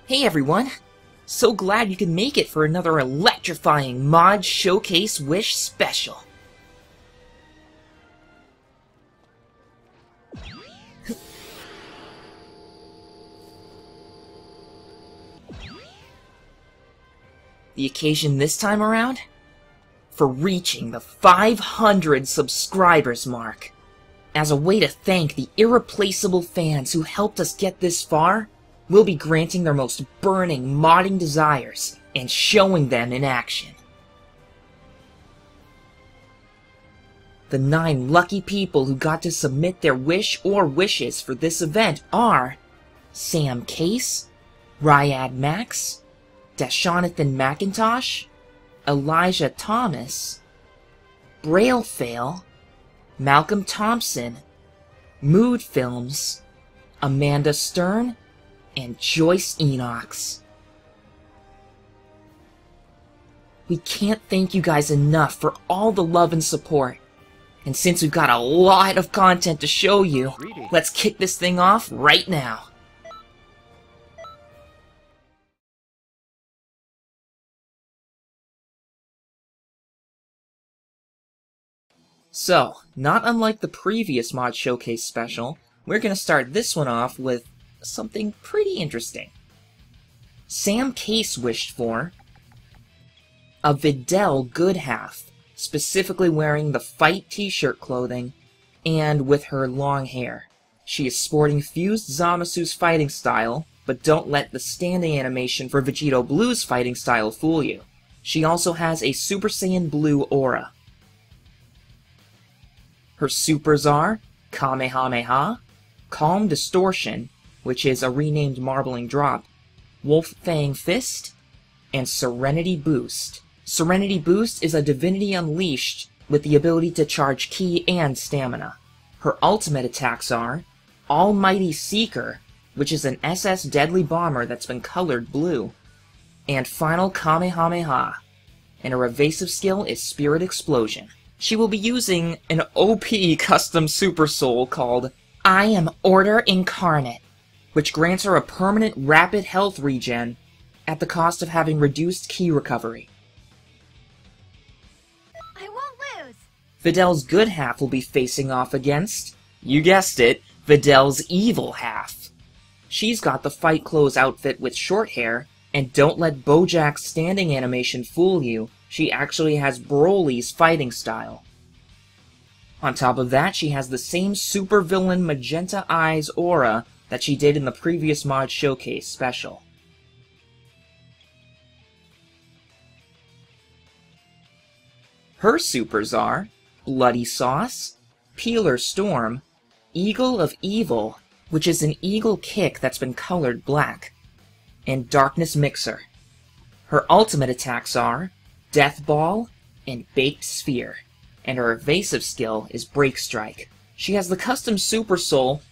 Hey everyone! So glad you can make it for another electrifying Mod Showcase Wish special. The occasion this time around? For reaching the 500 subscribers mark. As a way to thank the irreplaceable fans who helped us get this far, we'll be granting their most burning modding desires and showing them in action. The 9 lucky people who got to submit their wish or wishes for this event are Sam Case, Ryad Max, Dashonathan McIntosh, Elijah Thomas, Braillefail, Malcolm Thompson, Mood Films, Amanda Stern, and Joyce Enox. We can't thank you guys enough for all the love and support. And since we've got a lot of content to show you, let's kick this thing off right now. So, not unlike the previous Mod Showcase special, we're going to start this one off with something pretty interesting. Sam Case wished for a Videl good half, specifically wearing the fight t-shirt clothing and with her long hair. She is sporting fused Zamasu's fighting style, but don't let the standing animation for Vegito Blue's fighting style fool you. She also has a Super Saiyan Blue aura. Her supers are Kamehameha, Calm Distortion, which is a renamed Marbling Drop, Wolf Fang Fist, and Serenity Boost. Serenity Boost is a Divinity Unleashed with the ability to charge ki and stamina. Her ultimate attacks are Almighty Seeker, which is an SS Deadly Bomber that's been colored blue, and Final Kamehameha, and her evasive skill is Spirit Explosion. She will be using an OP custom Super Soul called I Am Order Incarnate, which grants her a permanent rapid health regen at the cost of having reduced ki recovery. I won't lose! Videl's good half will be facing off against, you guessed it, Videl's evil half. She's got the fight clothes outfit with short hair, and don't let Bojack's standing animation fool you, she actually has Broly's fighting style. On top of that, she has the same supervillain magenta eyes aura that she did in the previous Mod Showcase special. Her supers are Bloody Sauce, Peeler Storm, Eagle of Evil, which is an eagle kick that's been colored black, and Darkness Mixer. Her ultimate attacks are Death Ball and Baked Sphere, and her evasive skill is Break Strike. She has the custom Super Soul,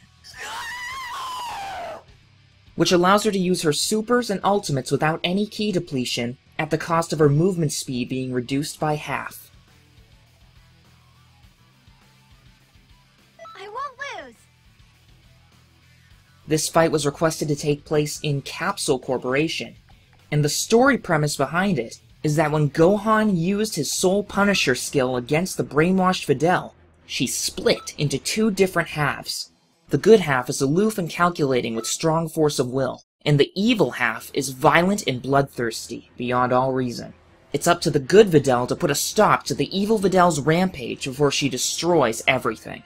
which allows her to use her supers and ultimates without any ki depletion at the cost of her movement speed being reduced by half. I won't lose! This fight was requested to take place in Capsule Corporation, and the story premise behind it is that when Gohan used his Soul Punisher skill against the brainwashed Videl, she split into 2 different halves. The good half is aloof and calculating with strong force of will, and the evil half is violent and bloodthirsty, beyond all reason. It's up to the good Videl to put a stop to the evil Videl's rampage before she destroys everything.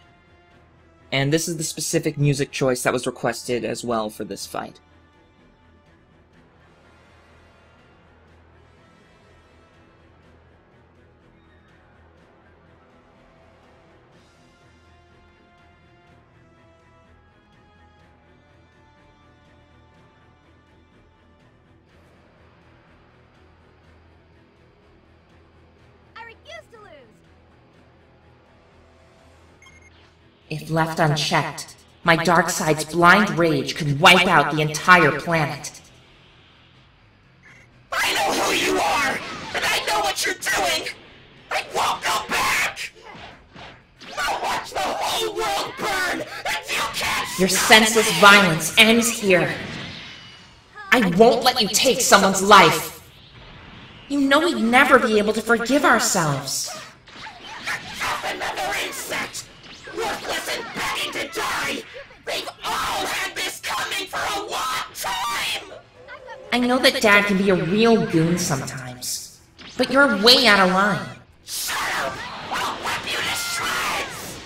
And this is the specific music choice that was requested as well for this fight. If left unchecked, my dark side's blind rage could wipe out the entire planet. I know who you are, and I know what you're doing! I won't go back! I'll watch the whole world burn until you catch Your senseless violence ends here. I I won't let you take someone's life. You know we'd never be able to forgive ourselves. Another insect! Worthless and begging to die! They've all had this coming for a long time! I know that Dad can be a real goon sometimes, but you're way out of line. Shut up! I'll whip you to shreds!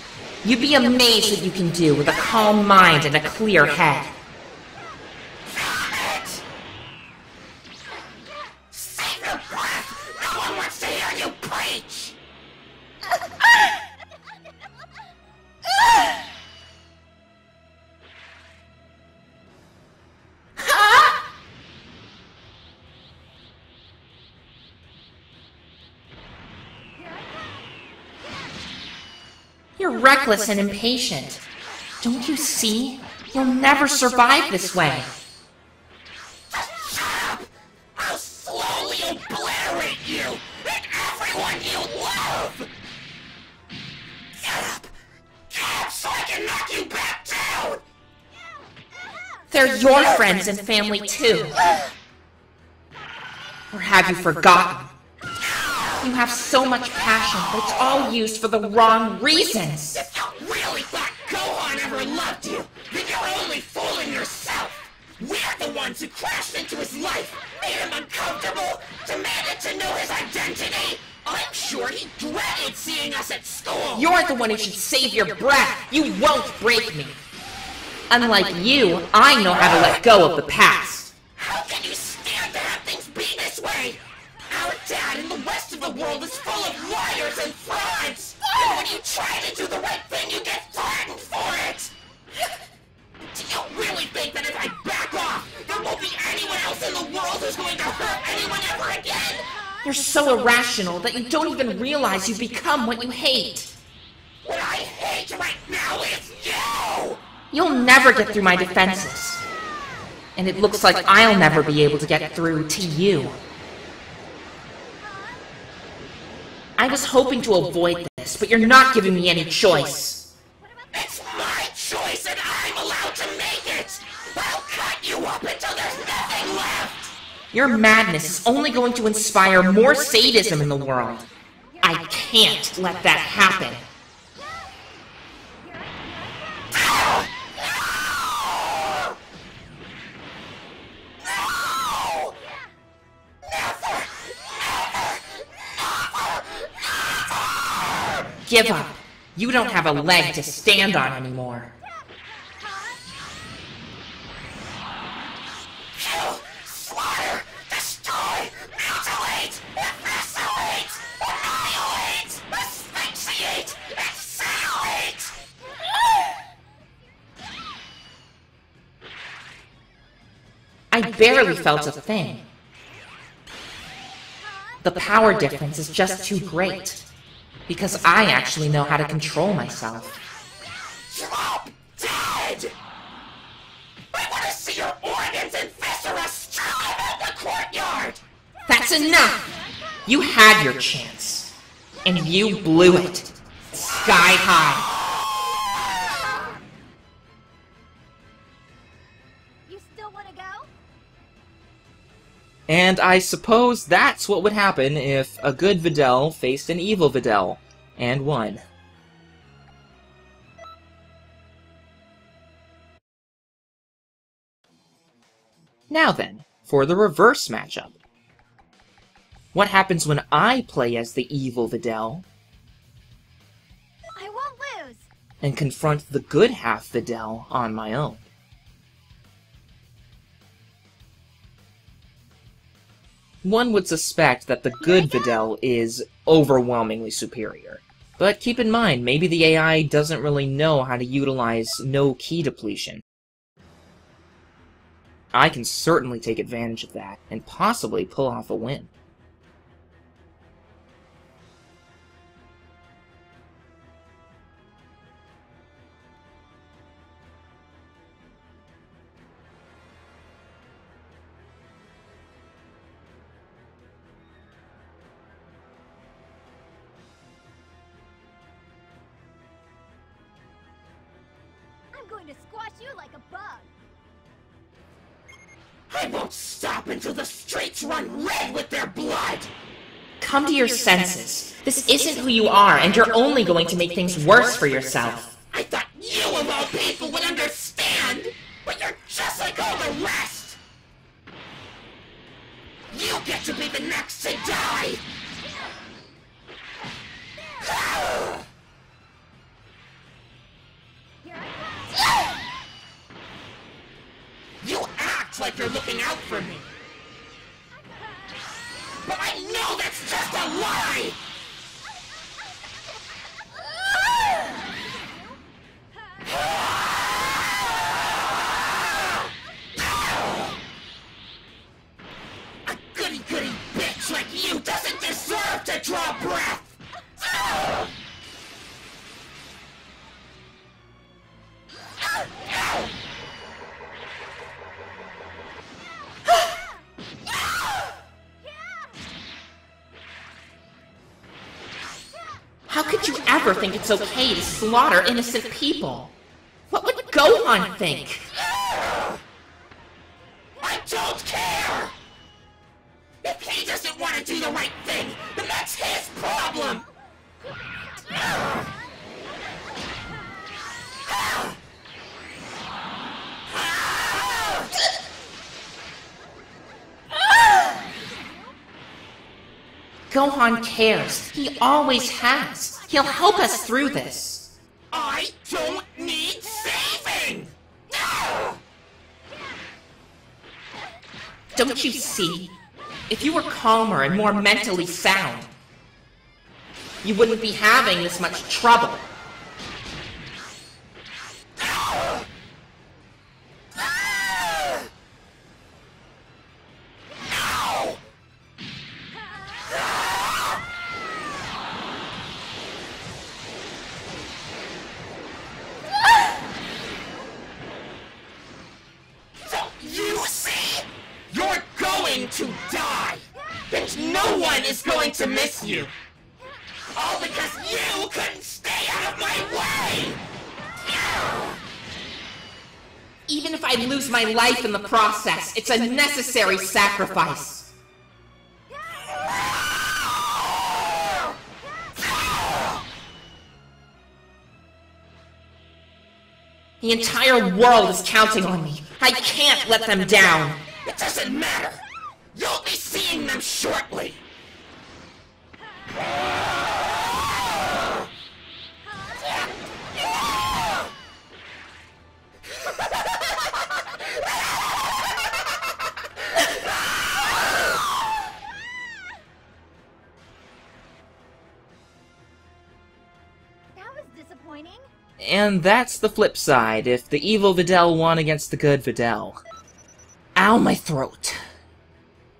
You'd be amazed what you can do with a calm mind and a clear head. Damn it! Save your breath! No one wants to hear you preach! You're reckless and impatient. Don't you see? You'll never survive this way. Shut up! I'll slowly obliterate you and everyone you love! Get up! Get up so I can knock you back down! They're your friends and family too. Or have you forgotten? You have so much passion, but it's all used for the wrong reasons. If you really thought Gohan ever loved you, then you're only fooling yourself! We're the ones who crashed into his life, made him uncomfortable, demanded to know his identity! I'm sure he dreaded seeing us at school! You're the one who should save your breath. You won't break me. Unlike you, I know how to let go of the past. How can you stand to have things be this way? Our dad and the rest of the world is full of liars and frauds! And when you try to do the right thing, you get threatened for it! Do you really think that if I back off, there won't be anyone else in the world who's going to hurt anyone ever again? You're so irrational that you don't even realize you've become what you hate. What I hate right now is you! You'll never get through my defenses. And it looks like I'll never be able to get through to you. I was hoping to avoid this, but you're not giving me any choice. It's my choice and I'm allowed to make it! I'll cut you up until there's nothing left! Your madness is only going to inspire more sadism in the world. I can't let that happen. Give up. You don't have a leg to stand on anymore. Kill, slaughter, destroy, mutilate, eviscerate, annihilate, asphyxiate, incinerate! I barely felt a thing. The power difference is just too great. Because I actually know how to control myself. Drop dead! I want to see your organs and viscera strewn out the courtyard! That's enough! You had your chance. And you blew it. Sky high. You still want to go? And I suppose that's what would happen if a good Videl faced an evil Videl, and won. Now then, for the reverse matchup. What happens when I play as the evil Videl, I won't lose! and confront the good half Videl on my own? One would suspect that the good Videl is overwhelmingly superior. But keep in mind, maybe the AI doesn't really know how to utilize no ki depletion. I can certainly take advantage of that, and possibly pull off a win. I'm going to squash you like a bug! I won't stop until the streets run red with their blood! Come to your senses. This isn't who you are, and you're only going to make things worse for yourself. I thought you of all people would understand, but you're just like all the rest! You get to be the next to die! You act like you're looking out for me! But I know that's just a lie! A goody-goody bitch like you doesn't deserve to draw breath! How could you ever think it's okay to slaughter innocent people? What would Gohan think? I don't care! If he doesn't want to do the right thing, then that's his problem! Gohan cares. He always has. He'll help us through this. I don't need saving! No! Don't you see? If you were calmer and more mentally sound, you wouldn't be having this much trouble. To die! And no one is going to miss you! All because you couldn't stay out of my way! Even if I lose my life in the process, it's a necessary sacrifice. The entire world is counting on me. I can't let them down. It doesn't matter! You'll be seeing them shortly! That was disappointing. And that's the flip side, if the evil Videl won against the good Videl. Ow, my throat.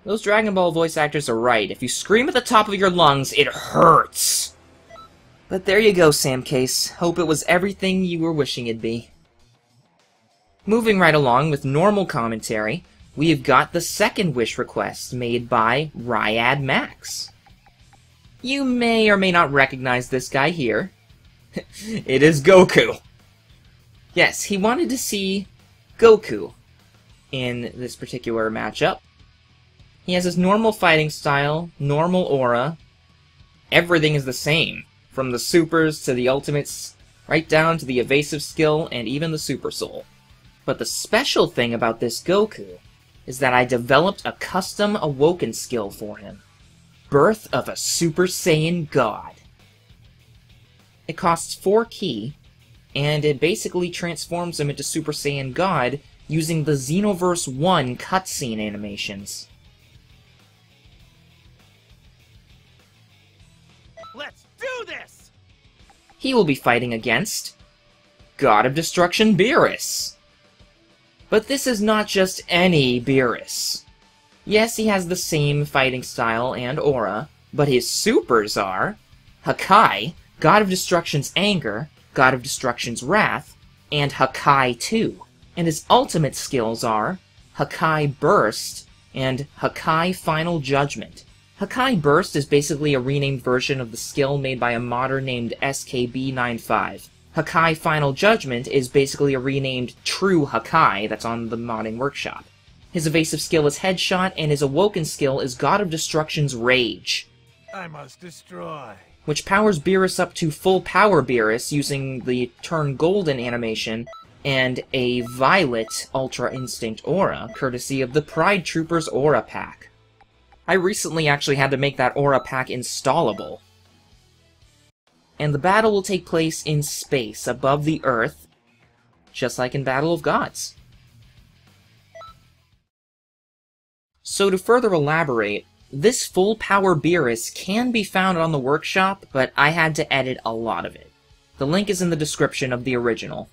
Those Dragon Ball voice actors are right. If you scream at the top of your lungs, it hurts. But there you go, Sam Case. Hope it was everything you were wishing it'd be. Moving right along with normal commentary, we've got the second wish request made by Ryad Max. You may or may not recognize this guy here. It is Goku. Yes, he wanted to see Goku in this particular matchup. He has his normal fighting style, normal aura. Everything is the same, from the supers to the ultimates, right down to the evasive skill and even the super soul. But the special thing about this Goku is that I developed a custom awoken skill for him. Birth of a Super Saiyan God. It costs 4 ki, and it basically transforms him into Super Saiyan God using the Xenoverse 1 cutscene animations. Let's do this! He will be fighting against God of Destruction Beerus. But this is not just any Beerus. Yes, he has the same fighting style and aura, but his supers are Hakai, God of Destruction's Anger, God of Destruction's Wrath, and Hakai 2. And his ultimate skills are Hakai Burst and Hakai Final Judgment. Hakai Burst is basically a renamed version of the skill made by a modder named SKB95. Hakai Final Judgment is basically a renamed True Hakai that's on the modding workshop. His evasive skill is Headshot, and his awoken skill is God of Destruction's Rage, I must destroy. which powers Beerus up to full power Beerus using the Turn Golden animation and a Violet Ultra Instinct aura, courtesy of the Pride Troopers aura pack. I recently actually had to make that aura pack installable. And the battle will take place in space, above the Earth, just like in Battle of Gods. So to further elaborate, this full power Beerus can be found on the workshop, but I had to edit a lot of it. The link is in the description of the original.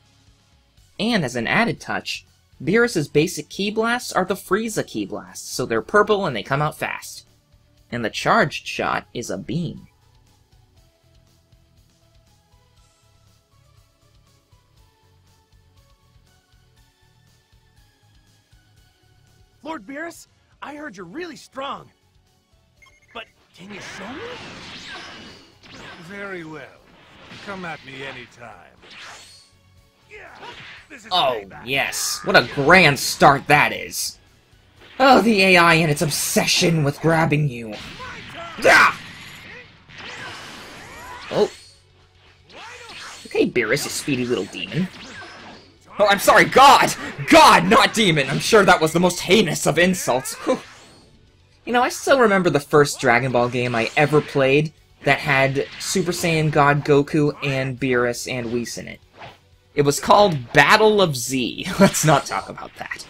And as an added touch, Beerus's basic Ki Blasts are the Frieza Ki Blasts, so they're purple and they come out fast. And the charged shot is a beam. Lord Beerus, I heard you're really strong. But can you show me? Very well. Come at me anytime. This is Oh, payback. yes. What a grand start that is. Oh, the AI and its obsession with grabbing you. Ah! Oh. Okay, Beerus, you speedy little demon. Oh, I'm sorry, God! God, not demon! I'm sure that was the most heinous of insults. Whew. You know, I still remember the first Dragon Ball game I ever played that had Super Saiyan God Goku and Beerus and Whis in it. It was called Battle of Z. Let's not talk about that.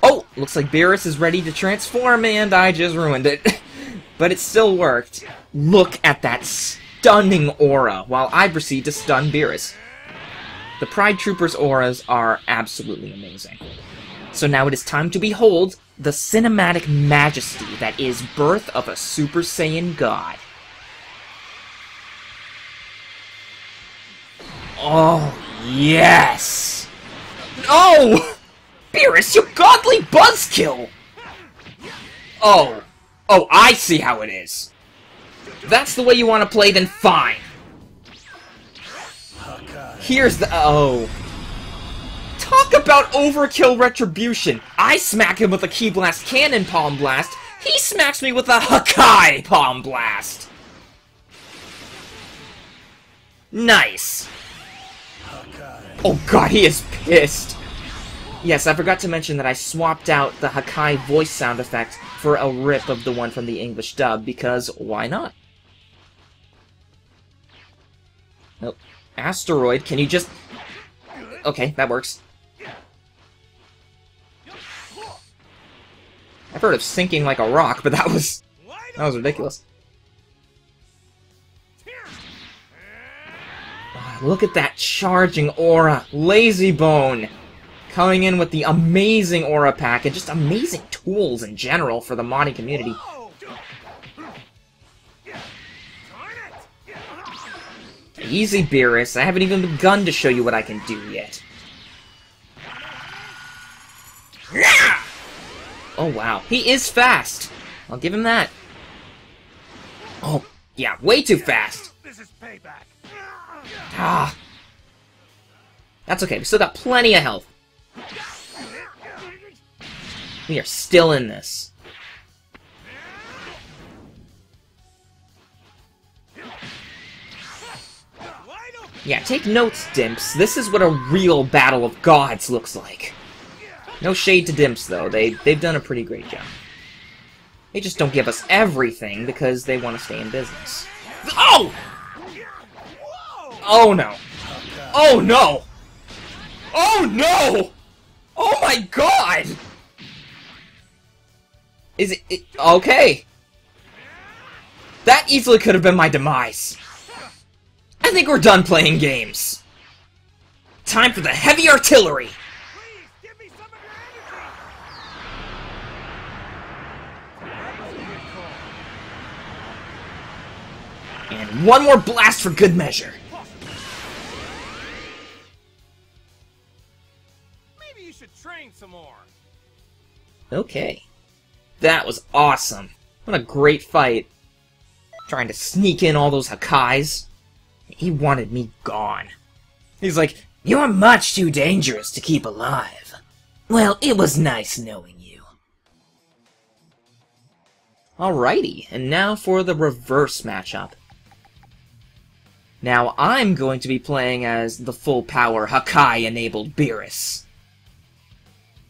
Oh, looks like Beerus is ready to transform, and I just ruined it. But it still worked. Look at that stunning aura, while I proceed to stun Beerus. The Pride Troopers' auras are absolutely amazing. So now it is time to behold the cinematic majesty that is Birth of a Super Saiyan God. Oh, yes! Oh! Beerus, you godly buzzkill! Oh. Oh, I see how it is. If that's the way you want to play, then fine. Here's the... Oh. Talk about overkill retribution. I smack him with a Ki Blast Cannon Palm Blast. He smacks me with a Hakai Palm Blast. Nice. Oh god, he is pissed. Yes, I forgot to mention that I swapped out the Hakai voice sound effect for a rip of the one from the English dub, because why not? Nope. Asteroid, can you just... Okay, that works. I've heard of sinking like a rock, but that was ridiculous. Oh, look at that charging aura. Lazy Bone. Coming in with the amazing aura pack and just amazing tools in general for the modding community. Easy, Beerus. I haven't even begun to show you what I can do yet. Oh, wow. He is fast. I'll give him that. Oh, yeah, way too fast. This is payback. Ah. That's okay. We still got plenty of health. We are still in this. Yeah, take notes, Dimps. This is what a real Battle of Gods looks like. No shade to Dimps, though. They've done a pretty great job. They just don't give us everything because they want to stay in business. Oh! Oh, no. Oh, no! Oh, no! Oh, my God! Is it... Okay. That easily could have been my demise. I think we're done playing games. Time for the heavy artillery! Please, give me some of your energy. And one more blast for good measure. Maybe you should train some more. Okay. That was awesome. What a great fight. Trying to sneak in all those Hakais. He wanted me gone. He's like, "You're much too dangerous to keep alive." Well, it was nice knowing you. Alrighty, and now for the reverse matchup. Now I'm going to be playing as the full-power Hakai-enabled Beerus.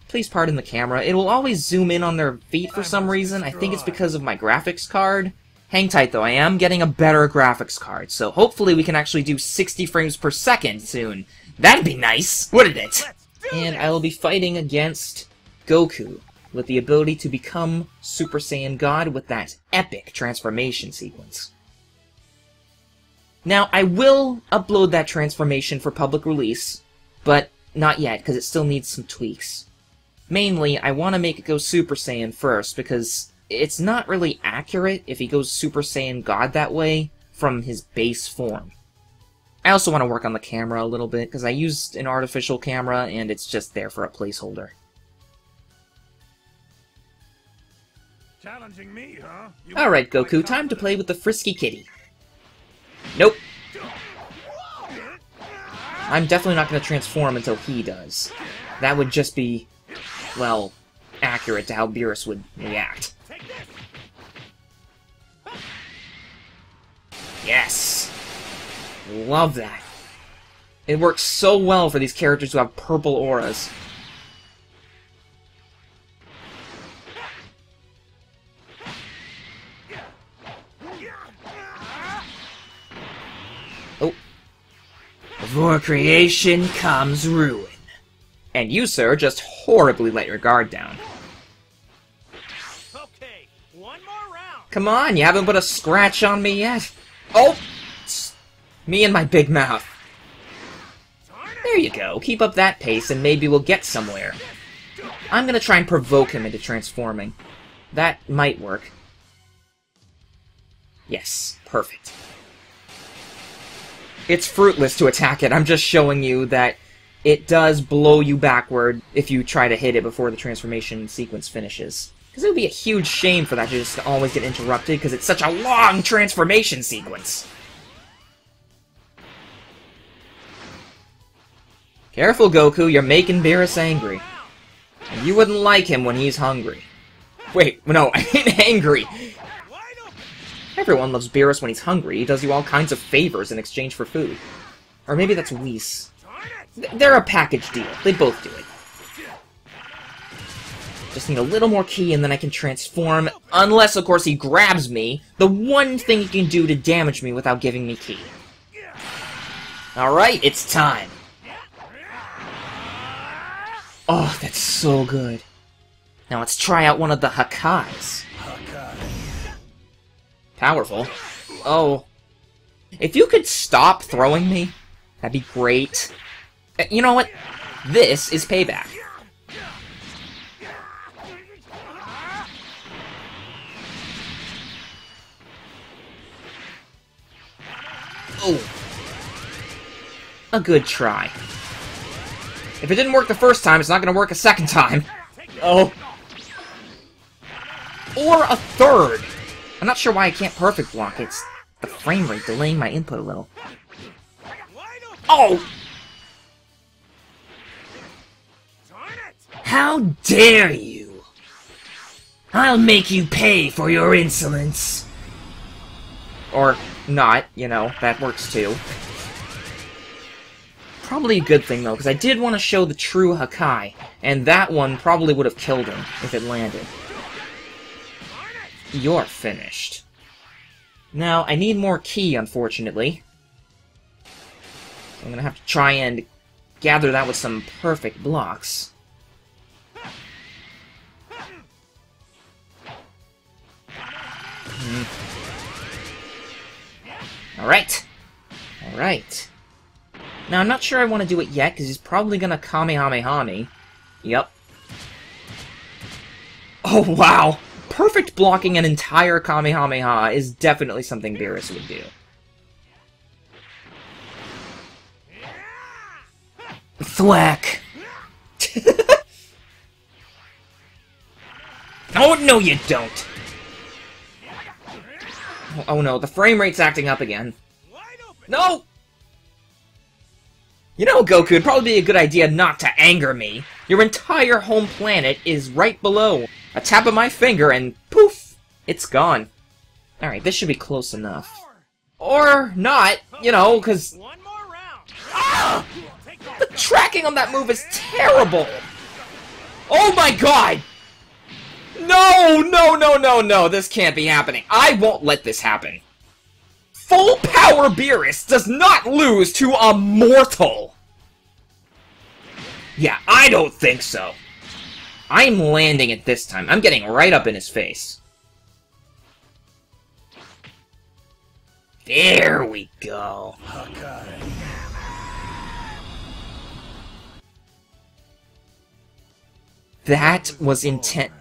Please pardon the camera, it will always zoom in on their feet for some reason. I think it's because of my graphics card. Hang tight though, I am getting a better graphics card, so hopefully we can actually do 60 frames per second soon. That'd be nice, wouldn't it? And I will be fighting against Goku, with the ability to become Super Saiyan God with that epic transformation sequence. Now, I will upload that transformation for public release, but not yet, because it still needs some tweaks. Mainly, I want to make it go Super Saiyan first, because it's not really accurate if he goes Super Saiyan God that way from his base form. I also want to work on the camera a little bit, because I used an artificial camera, and it's just there for a placeholder. Challenging me, huh? Alright, Goku, time to play with the frisky kitty. Nope. I'm definitely not going to transform until he does. That would just be, well, accurate to how Beerus would react. Yes! Love that. It works so well for these characters who have purple auras. Oh. Before creation comes ruin. And you, sir, just horribly let your guard down. Okay, one more round. Come on, you haven't put a scratch on me yet. Oh! Me and my big mouth. There you go. Keep up that pace and maybe we'll get somewhere. I'm gonna try and provoke him into transforming. That might work. Yes, perfect. It's fruitless to attack it. I'm just showing you that it does blow you backward if you try to hit it before the transformation sequence finishes. Because it would be a huge shame for that to just always get interrupted because it's such a long transformation sequence. Careful, Goku, you're making Beerus angry. And you wouldn't like him when he's hungry. Wait, no, I mean angry. Everyone loves Beerus when he's hungry. He does you all kinds of favors in exchange for food. Or maybe that's Whis. They're a package deal. They both do it. Just need a little more ki and then I can transform. Unless, of course, he grabs me. The one thing he can do to damage me without giving me ki. Alright, it's time. Oh, that's so good. Now let's try out one of the Hakais. Powerful. Oh. If you could stop throwing me, that'd be great. You know what? This is payback. Oh. A good try. If it didn't work the first time, it's not going to work a second time. Oh. Or a third. I'm not sure why I can't perfect block. It's the frame rate delaying my input a little. Oh! How dare you! I'll make you pay for your insolence. Or not, you know, that works too. Probably a good thing, though, because I did want to show the true Hakai, and that one probably would have killed him if it landed. You're finished. Now, I need more ki, unfortunately. I'm gonna have to try and gather that with some perfect blocks. Alright. Alright. Now, I'm not sure I want to do it yet, because he's probably gonna Kamehameha me. Yep. Oh, wow! Perfect blocking an entire Kamehameha is definitely something Beerus would do. Thwack! Oh, no you don't! Oh no, the frame rate's acting up again. No! You know, Goku, it'd probably be a good idea not to anger me. Your entire home planet is right below. A tap of my finger and poof! It's gone. Alright, this should be close enough. Or not, you know, because One more round. the tracking on that move is terrible! Oh my god! No, no, no, no, no, this can't be happening. I won't let this happen. Full power Beerus does not lose to a mortal! Yeah, I don't think so. I'm landing it this time. I'm getting right up in his face. There we go. That was intent.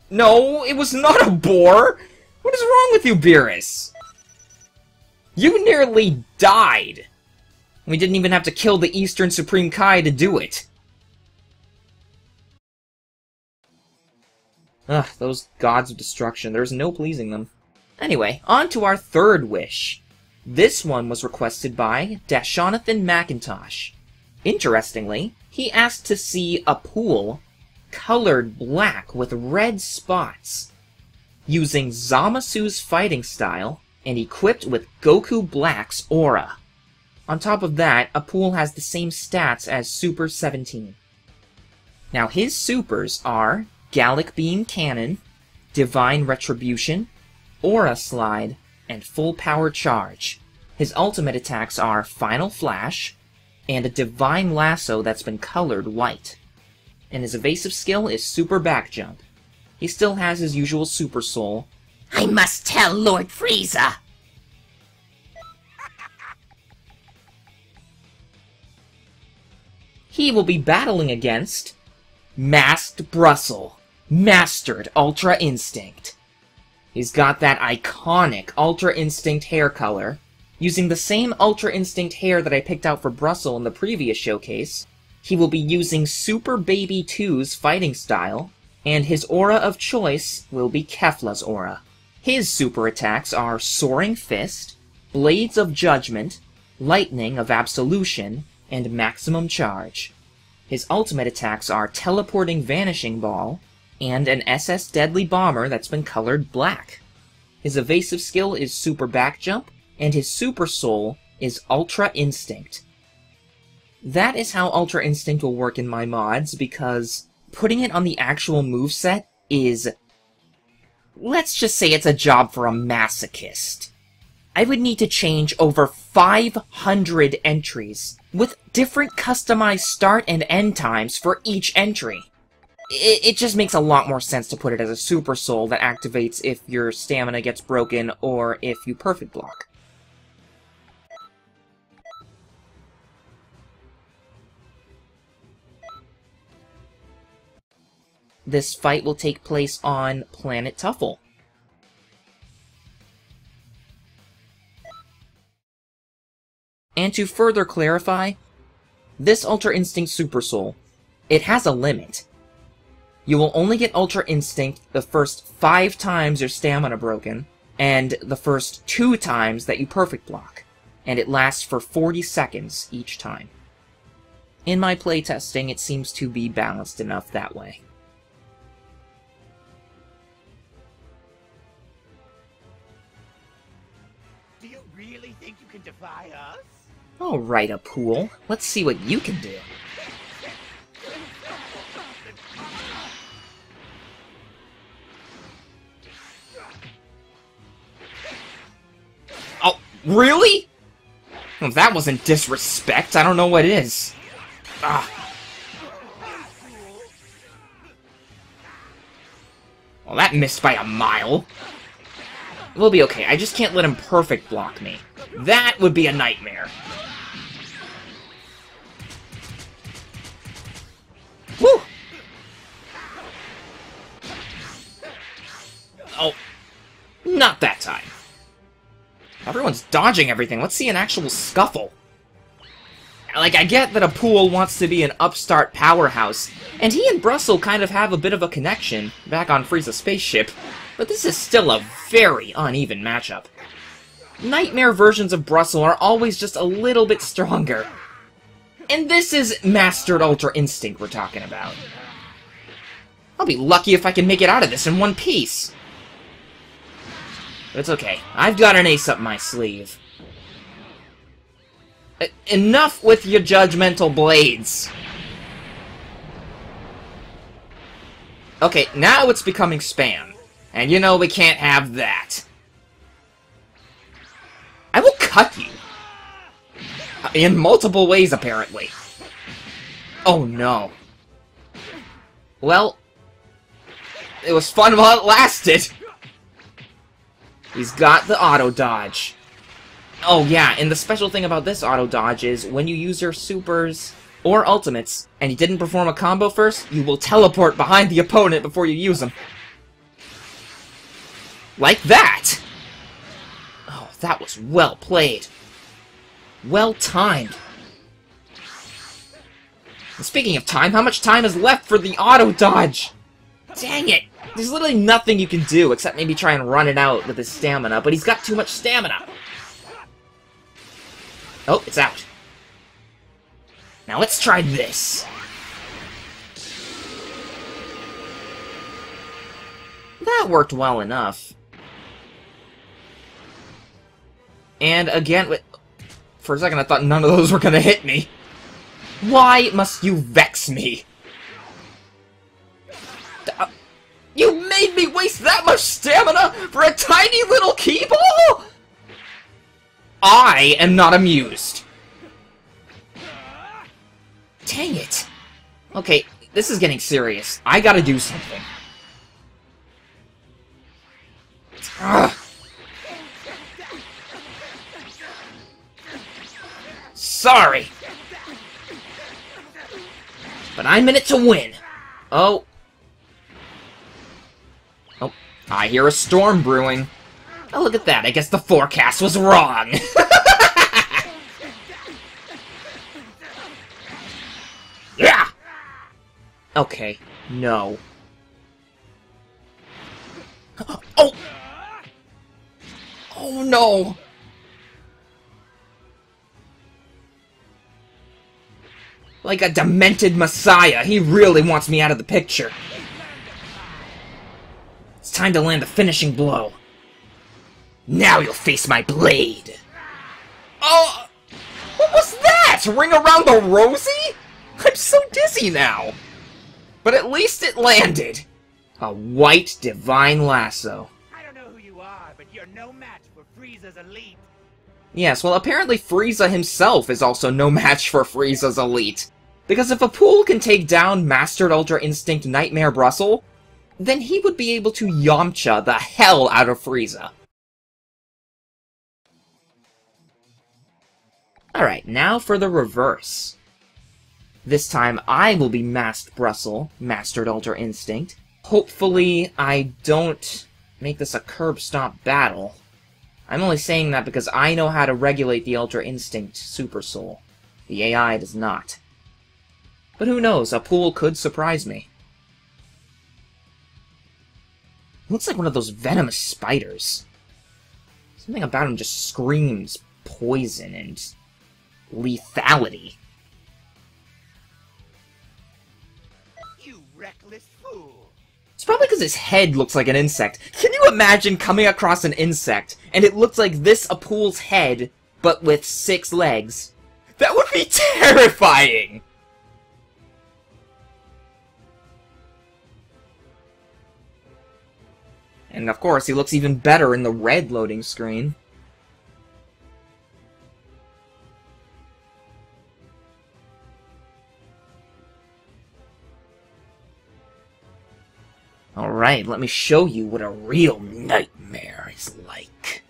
No, it was not a boar! What is wrong with you, Beerus? You nearly died! We didn't even have to kill the Eastern Supreme Kai to do it. Ugh, those gods of destruction. There's no pleasing them. Anyway, on to our third wish. This one was requested by Dashonathan McIntosh. Interestingly, he asked to see Apul colored black with red spots, using Zamasu's fighting style, and equipped with Goku Black's aura. On top of that, Apul has the same stats as Super 17. Now his supers are Gallic Beam Cannon, Divine Retribution, Aura Slide, and Full Power Charge. His ultimate attacks are Final Flash, and a Divine Lasso that's been colored white. And his evasive skill is Super Back Jump. He still has his usual Super Soul. I must tell Lord Frieza. He will be battling against Masked Brussel, Mastered Ultra Instinct. He's got that iconic Ultra Instinct hair color, using the same Ultra Instinct hair that I picked out for Brussel in the previous showcase. He will be using Super Baby 2's fighting style, and his aura of choice will be Kefla's aura. His super attacks are Soaring Fist, Blades of Judgment, Lightning of Absolution, and Maximum Charge. His ultimate attacks are Teleporting Vanishing Ball, and an SS Deadly Bomber that's been colored black. His evasive skill is Super Back Jump, and his Super Soul is Ultra Instinct. That is how Ultra Instinct will work in my mods, because putting it on the actual moveset is... let's just say it's a job for a masochist. I would need to change over 500 entries, with different customized start and end times for each entry. It just makes a lot more sense to put it as a Super Soul that activates if your stamina gets broken or if you perfect block. This fight will take place on Planet Tuffle. And to further clarify, this Ultra Instinct Super Soul, it has a limit. You will only get Ultra Instinct the first 5 times your stamina broken, and the first 2 times that you perfect block, and it lasts for 40 seconds each time. In my playtesting, it seems to be balanced enough that way. Do you really think you can defy us? Alright, Apul, let's see what you can do. Oh, really? Well, if that wasn't disrespect, I don't know what is. Ah. Well, that missed by a mile. We'll be okay, I just can't let him perfect block me. That would be a nightmare. Woo! Oh, not that time. Everyone's dodging everything. Let's see an actual scuffle. Like, I get that Apul wants to be an upstart powerhouse, and he and Brussel kind of have a bit of a connection back on Frieza's spaceship, but this is still a very uneven matchup. Nightmare versions of Brussel are always just a little bit stronger. And this is Mastered Ultra Instinct we're talking about. I'll be lucky if I can make it out of this in one piece. But it's okay. I've got an ace up my sleeve. Enough with your judgmental blades. Okay, now it's becoming spam. And you know we can't have that. I will cut you. In multiple ways, apparently. Oh, no. Well, it was fun while it lasted. He's got the auto-dodge. Oh, yeah, and the special thing about this auto-dodge is when you use your supers or ultimates, and you didn't perform a combo first, you will teleport behind the opponent before you use them. Like that! Oh, that was well played. Well timed. And speaking of time, how much time is left for the auto-dodge? Dang it! There's literally nothing you can do except maybe try and run it out with his stamina, but he's got too much stamina. Oh, it's out. Now let's try this. That worked well enough. And again, for a second I thought none of those were gonna hit me. Why must you vex me? You made me waste that much stamina for a tiny little key ball? I am not amused. Dang it. Okay, this is getting serious. I gotta do something. Ugh. Sorry. But I'm in it to win. Oh. Oh, I hear a storm brewing. Oh, look at that. I guess the forecast was wrong. Yeah! Okay, no. Oh! Oh, no! Like a demented messiah, he really wants me out of the picture. It's time to land the finishing blow. Now you'll face my blade. Oh! What was that? Ring around the rosy? I'm so dizzy now. But at least it landed. A white divine lasso. I don't know who you are, but you're no match for Frieza's elite. Yes, well apparently Frieza himself is also no match for Frieza's elite. Because if Apul can take down Mastered Ultra Instinct Nightmare Brussel, then he would be able to Yamcha the hell out of Frieza. Alright, now for the reverse. This time I will be Masked Brussel, Mastered Ultra Instinct. Hopefully I don't make this a curb stomp battle. I'm only saying that because I know how to regulate the Ultra Instinct Super Soul. The AI does not. But who knows, Apul could surprise me. He looks like one of those venomous spiders. Something about him just screams poison and lethality. You reckless fool. It's probably because his head looks like an insect. Can you imagine coming across an insect, and it looks like this Apul's head, but with 6 legs? That would be terrifying! And of course, he looks even better in the red loading screen. Alright, let me show you what a real nightmare is like.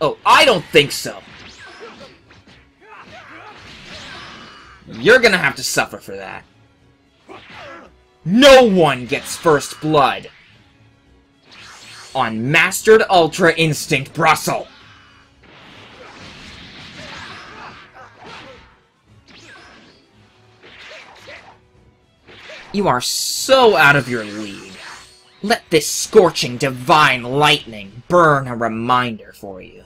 Oh, I don't think so. You're gonna have to suffer for that. No one gets first blood on Mastered Ultra Instinct Brussel. You are so out of your league. Let this scorching divine lightning burn a reminder for you.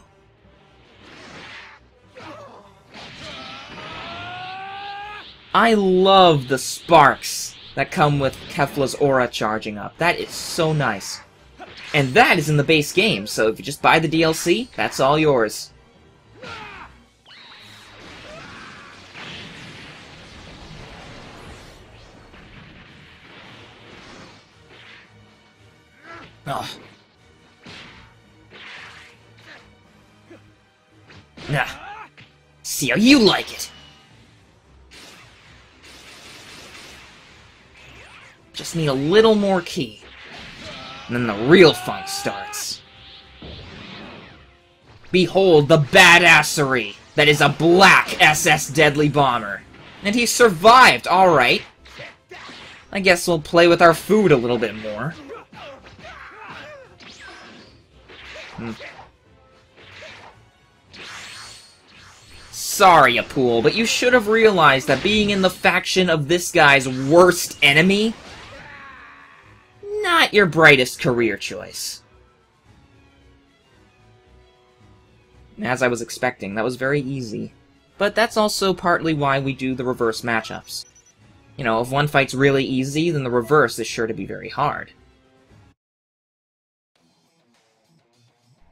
I love the sparks that come with Kefla's aura charging up. That is so nice. And that is in the base game, so if you just buy the DLC, that's all yours. Oh. Nah. See how you like it. Just need a little more ki. And then the real fun starts. Behold the badassery that is a black SS Deadly Bomber. And he survived, alright. I guess we'll play with our food a little bit more. Sorry, Apul, but you should have realized that being in the faction of this guy's worst enemy, not your brightest career choice. As I was expecting, that was very easy. But that's also partly why we do the reverse matchups. You know, if one fight's really easy, then the reverse is sure to be very hard.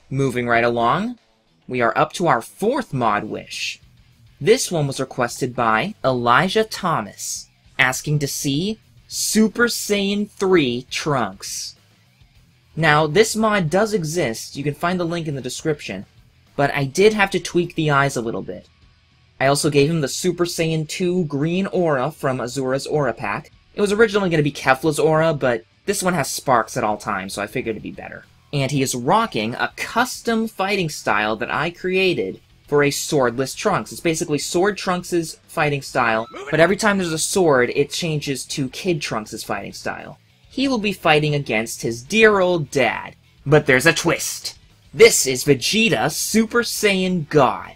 Moving right along, we are up to our 4th mod wish. This one was requested by Elijah Thomas, asking to see Super Saiyan 3 Trunks. Now, this mod does exist, you can find the link in the description, but I did have to tweak the eyes a little bit. I also gave him the Super Saiyan 2 green aura from Azura's aura pack. It was originally going to be Kefla's aura, but this one has sparks at all times, so I figured it'd be better. And he is rocking a custom fighting style that I created for a swordless Trunks. It's basically Sword Trunks' fighting style, but every time there's a sword, it changes to Kid Trunks' fighting style. He will be fighting against his dear old dad. But there's a twist. This is Vegeta Super Saiyan God.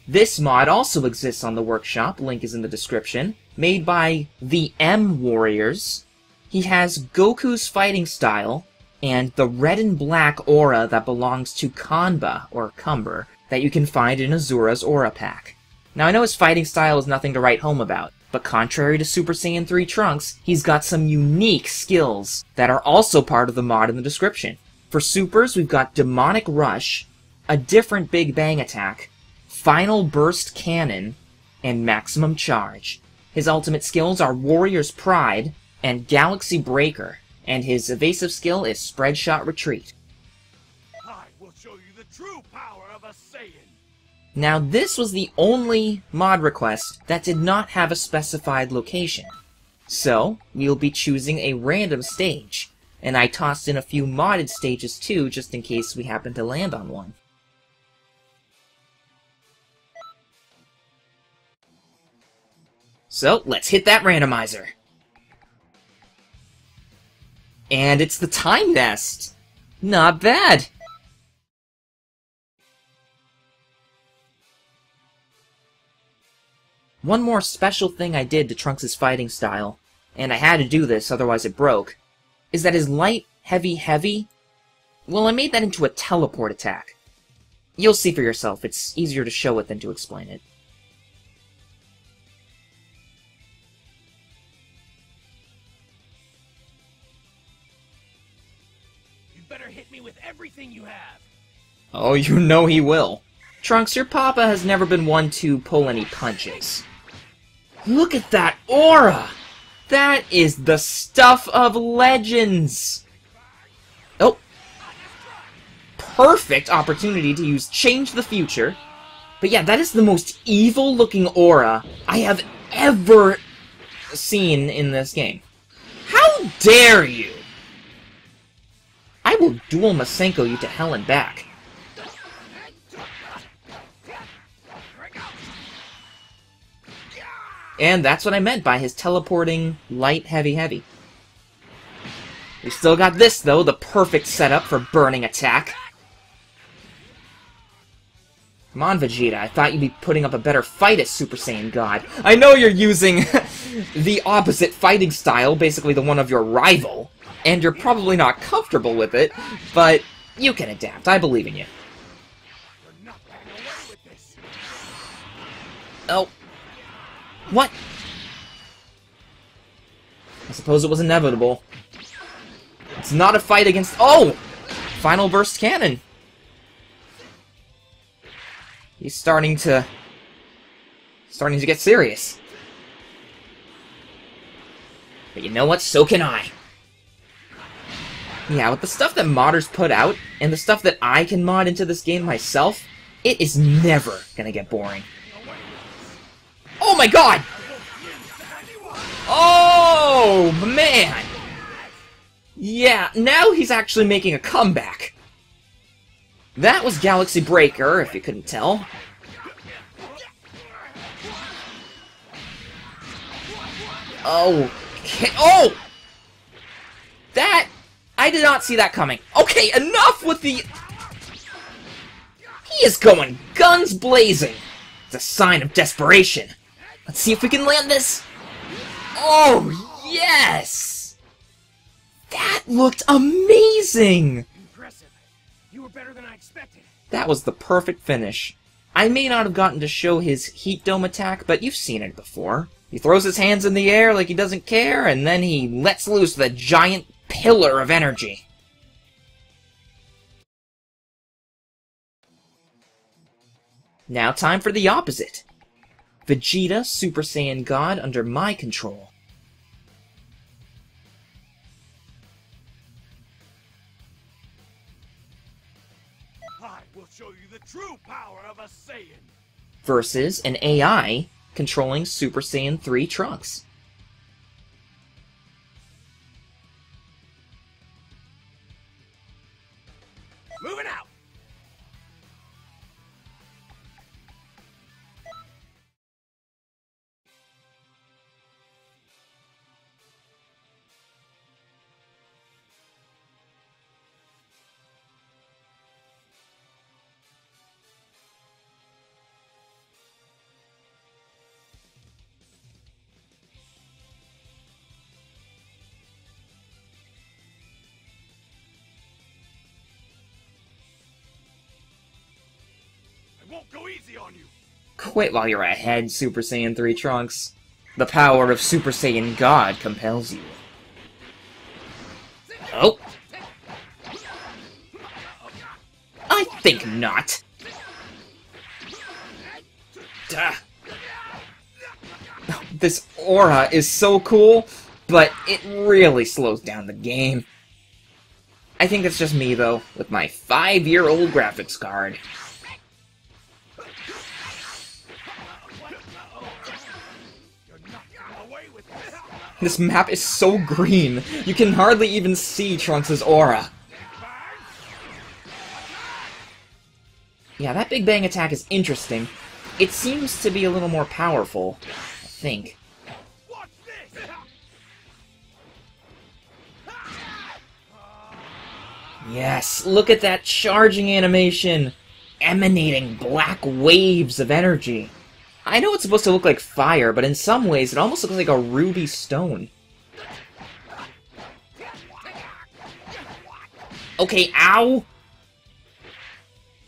This mod also exists on the workshop, link is in the description, made by the M Warriors. He has Goku's fighting style, and the red and black aura that belongs to Kanba, or Cumber, that you can find in Azura's aura pack. Now I know his fighting style is nothing to write home about, but contrary to Super Saiyan 3 Trunks, he's got some unique skills that are also part of the mod in the description. For supers, we've got Demonic Rush, a different Big Bang attack, Final Burst Cannon, and Maximum Charge. His ultimate skills are Warrior's Pride and Galaxy Breaker, and his evasive skill is Spread Shot Retreat. I will show you the true power of a Saiyan. Now this was the only mod request that did not have a specified location. So, we'll be choosing a random stage, and I tossed in a few modded stages too, just in case we happen to land on one. So, let's hit that randomizer. And it's the Time Nest! Not bad! One more special thing I did to Trunks' fighting style, and I had to do this, otherwise it broke, is that his light, heavy, heavy, well, I made that into a teleport attack. You'll see for yourself, it's easier to show it than to explain it. Better hit me with everything you have. Oh, you know he will. Trunks, your papa has never been one to pull any punches. Look at that aura! That is the stuff of legends! Oh. Perfect opportunity to use Change the Future. But yeah, that is the most evil-looking aura I have ever seen in this game. How dare you! I will dual Masenko you to hell and back. And that's what I meant by his teleporting light, heavy, heavy. We still got this, though, the perfect setup for burning attack. Come on, Vegeta, I thought you'd be putting up a better fight as Super Saiyan God. I know you're using the opposite fighting style, basically the one of your rival. And you're probably not comfortable with it, but you can adapt. I believe in you. Oh. What? suppose it was inevitable. It's not a fight against... Oh! Final burst cannon. He's starting to get serious. But you know what? So can I. Yeah, with the stuff that modders put out, and the stuff that I can mod into this game myself, it is never gonna get boring. Oh my god! Oh, man! Yeah, now he's actually making a comeback. That was Galaxy Breaker, if you couldn't tell. Okay. Oh! That... I did not see that coming. Okay, enough with the... He is going guns blazing. It's a sign of desperation. Let's see if we can land this. Oh, yes! That looked amazing! Impressive. You were better than I expected. That was the perfect finish. I may not have gotten to show his heat dome attack, but you've seen it before. He throws his hands in the air like he doesn't care, and then he lets loose the giant pillar of energy. Now time for the opposite. Vegeta, Super Saiyan God, under my control. I will show you the true power of a Saiyan. Versus an AI controlling Super Saiyan 3 Trunks. Moving out. I won't go easy on you. Quit while you're ahead, Super Saiyan 3 Trunks. The power of Super Saiyan God compels you. Oh. I think not. Duh. This aura is so cool, but it really slows down the game. I think that's just me, though, with my 5-year-old graphics card. This map is so green, you can hardly even see Trunks' aura. Yeah, that Big Bang attack is interesting. It seems to be a little more powerful, I think. Yes, look at that charging animation! Emanating black waves of energy. I know it's supposed to look like fire, but in some ways it almost looks like a ruby stone. Okay, ow!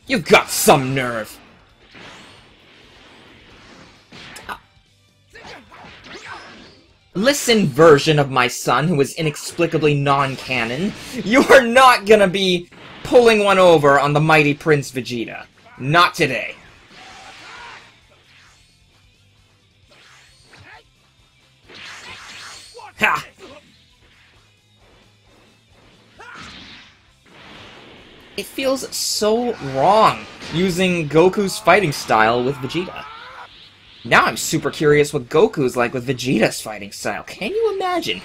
You've got some nerve! Listen, version of my son who is inexplicably non-canon, you are not gonna be pulling one over on the mighty Prince Vegeta. Not today. Ha! It feels so wrong using Goku's fighting style with Vegeta. Now I'm super curious what Goku's like with Vegeta's fighting style. Can you imagine?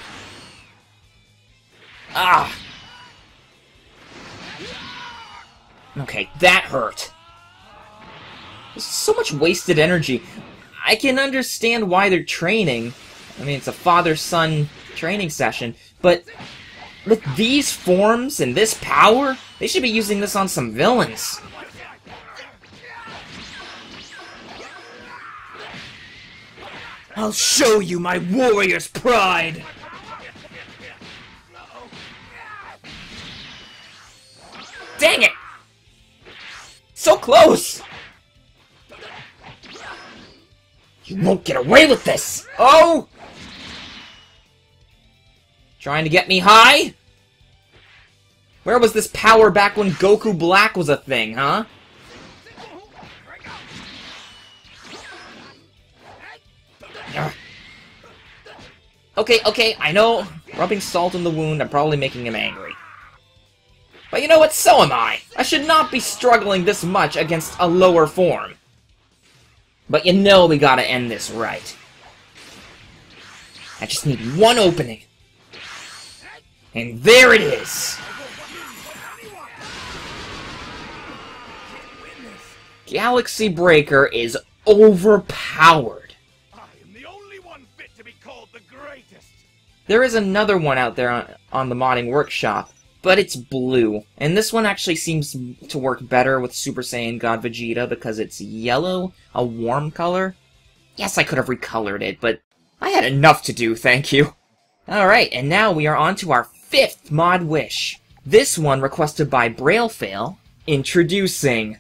Ah! Okay, that hurt. There's so much wasted energy. I can understand why they're training. I mean, it's a father-son training session, but with these forms and this power, they should be using this on some villains. I'll show you my warrior's pride! Dang it! So close! You won't get away with this! Oh! Trying to get me high? Where was this power back when Goku Black was a thing, huh? Ugh. Okay, I know. Rubbing salt in the wound, I'm probably making him angry. But you know what? So am I. I should not be struggling this much against a lower form. But you know we gotta end this right. I just need one opening. And there it is! Galaxy Breaker is overpowered. I am the only one fit to be called the greatest. There is another one out there on the modding workshop, but it's blue. And this one actually seems to work better with Super Saiyan God Vegeta because it's yellow, a warm color. Yes, I could have recolored it, but I had enough to do, thank you. Alright, and now we are on to our 5th mod wish. This one requested by Braillefail, introducing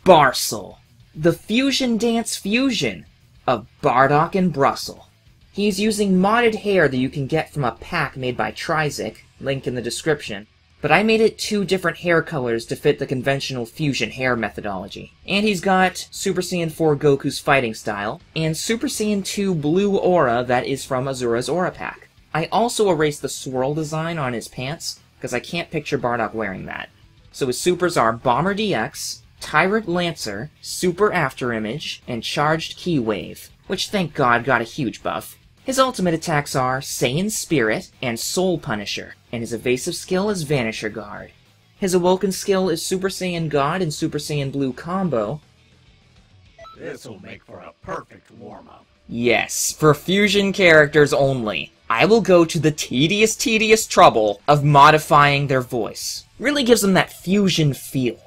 Barcel, the fusion dance fusion of Bardock and Brussel. He's using modded hair that you can get from a pack made by Trizic, link in the description, but I made it 2 different hair colors to fit the conventional fusion hair methodology. And he's got Super Saiyan 4 Goku's fighting style, and Super Saiyan 2 blue aura that is from Azura's aura pack. I also erased the swirl design on his pants, because I can't picture Bardock wearing that. So his supers are Bomber DX, Tyrant Lancer, Super Afterimage, and Charged Key Wave, which thank God got a huge buff. His ultimate attacks are Saiyan Spirit and Soul Punisher, and his evasive skill is Vanisher Guard. His awoken skill is Super Saiyan God and Super Saiyan Blue combo. This'll make for a perfect warm-up. Yes, for fusion characters only. I will go to the tedious trouble of modifying their voice. Really gives them that fusion feel.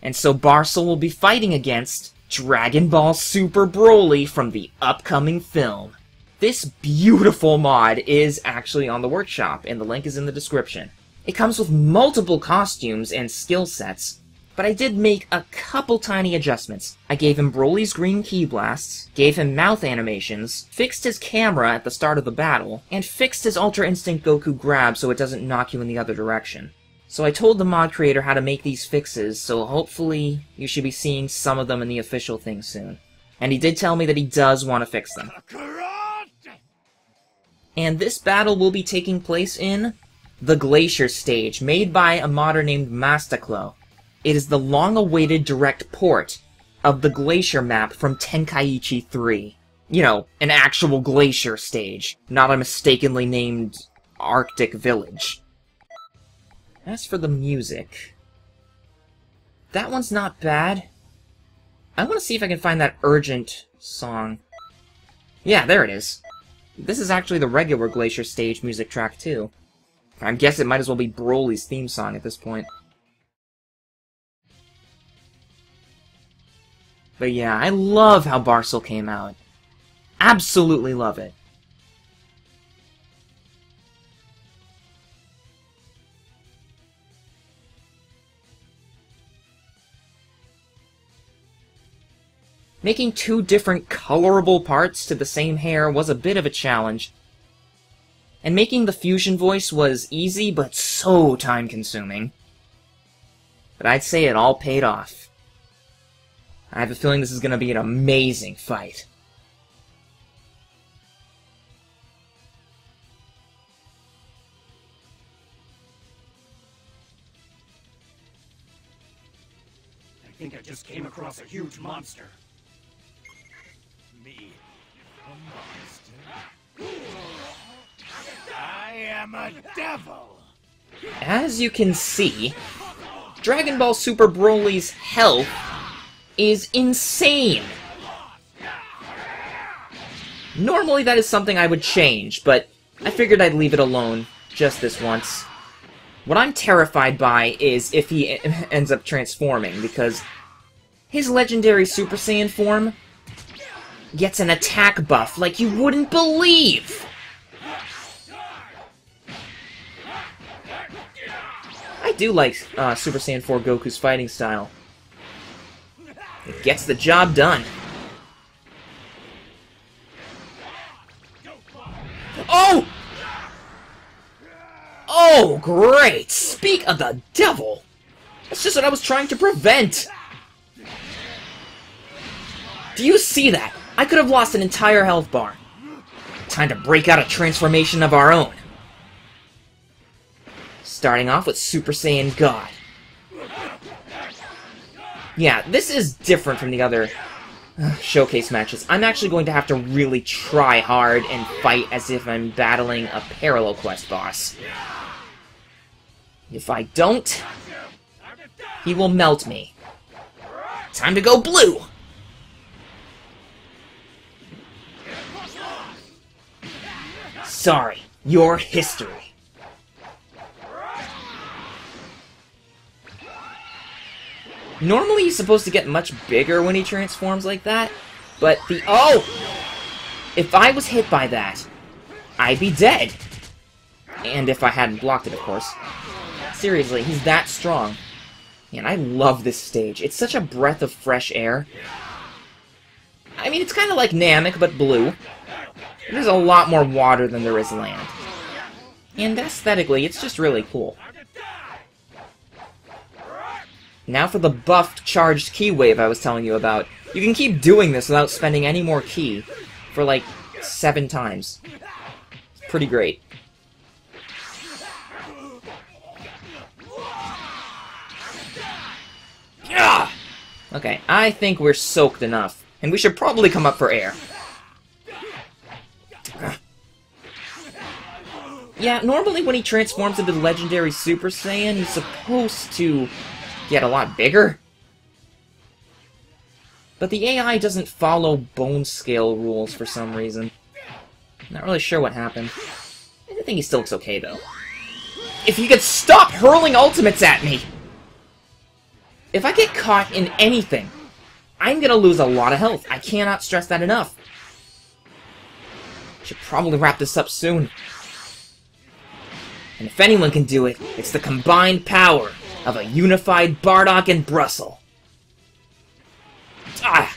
And so Barcel will be fighting against Dragon Ball Super Broly from the upcoming film. This beautiful mod is actually on the workshop, and the link is in the description. It comes with multiple costumes and skill sets, but I did make a couple tiny adjustments. I gave him Broly's green ki blasts, gave him mouth animations, fixed his camera at the start of the battle, and fixed his Ultra Instinct Goku grab so it doesn't knock you in the other direction. So I told the mod creator how to make these fixes, so hopefully you should be seeing some of them in the official thing soon. And he did tell me that he does want to fix them. And this battle will be taking place in the Glacier stage, made by a modder named Mastaclo. It is the long-awaited direct port of the Glacier map from Tenkaichi 3. You know, an actual Glacier stage, not a mistakenly named Arctic village. As for the music, that one's not bad. I want to see if I can find that urgent song. Yeah, there it is. This is actually the regular Glacier stage music track, too. I guess it might as well be Broly's theme song at this point. But yeah, I love how Barcel came out. Absolutely love it. Making 2 different colorable parts to the same hair was a bit of a challenge. And making the fusion voice was easy, but so time-consuming. But I'd say it all paid off. I have a feeling this is going to be an amazing fight. I think I just came across a huge monster. Me, a monster. I am a devil. As you can see, Dragon Ball Super Broly's health is insane. Normally that is something I would change, but I figured I'd leave it alone just this once. What I'm terrified by is if he ends up transforming, because his legendary Super Saiyan form gets an attack buff like you wouldn't believe! I do like Super Saiyan 4 Goku's fighting style. It gets the job done. Oh! Oh, great! Speak of the devil! That's just what I was trying to prevent! Do you see that? I could have lost an entire health bar. Time to break out a transformation of our own. Starting off with Super Saiyan God. Yeah, this is different from the other showcase matches. I'm actually going to have to really try hard and fight as if I'm battling a parallel quest boss. If I don't, he will melt me. Time to go blue! Sorry, your history. Normally he's supposed to get much bigger when he transforms like that, but the— oh! If I was hit by that, I'd be dead. And if I hadn't blocked it, of course. Seriously, he's that strong. And I love this stage. It's such a breath of fresh air. I mean, it's kind of like Namek, but blue. There's a lot more water than there is land. And aesthetically, it's just really cool. Now for the buffed charged ki wave I was telling you about. You can keep doing this without spending any more ki for like 7 times. It's pretty great. Yeah! Okay, I think we're soaked enough, and we should probably come up for air. Yeah, normally when he transforms into the legendary Super Saiyan, he's supposed to get a lot bigger. But the AI doesn't follow bone scale rules for some reason. Not really sure what happened. I think he still looks okay, though. If you could stop hurling ultimates at me! If I get caught in anything, I'm gonna lose a lot of health. I cannot stress that enough. Should probably wrap this up soon. And if anyone can do it, it's the combined power of a unified Bardock and Barcelo. Ah!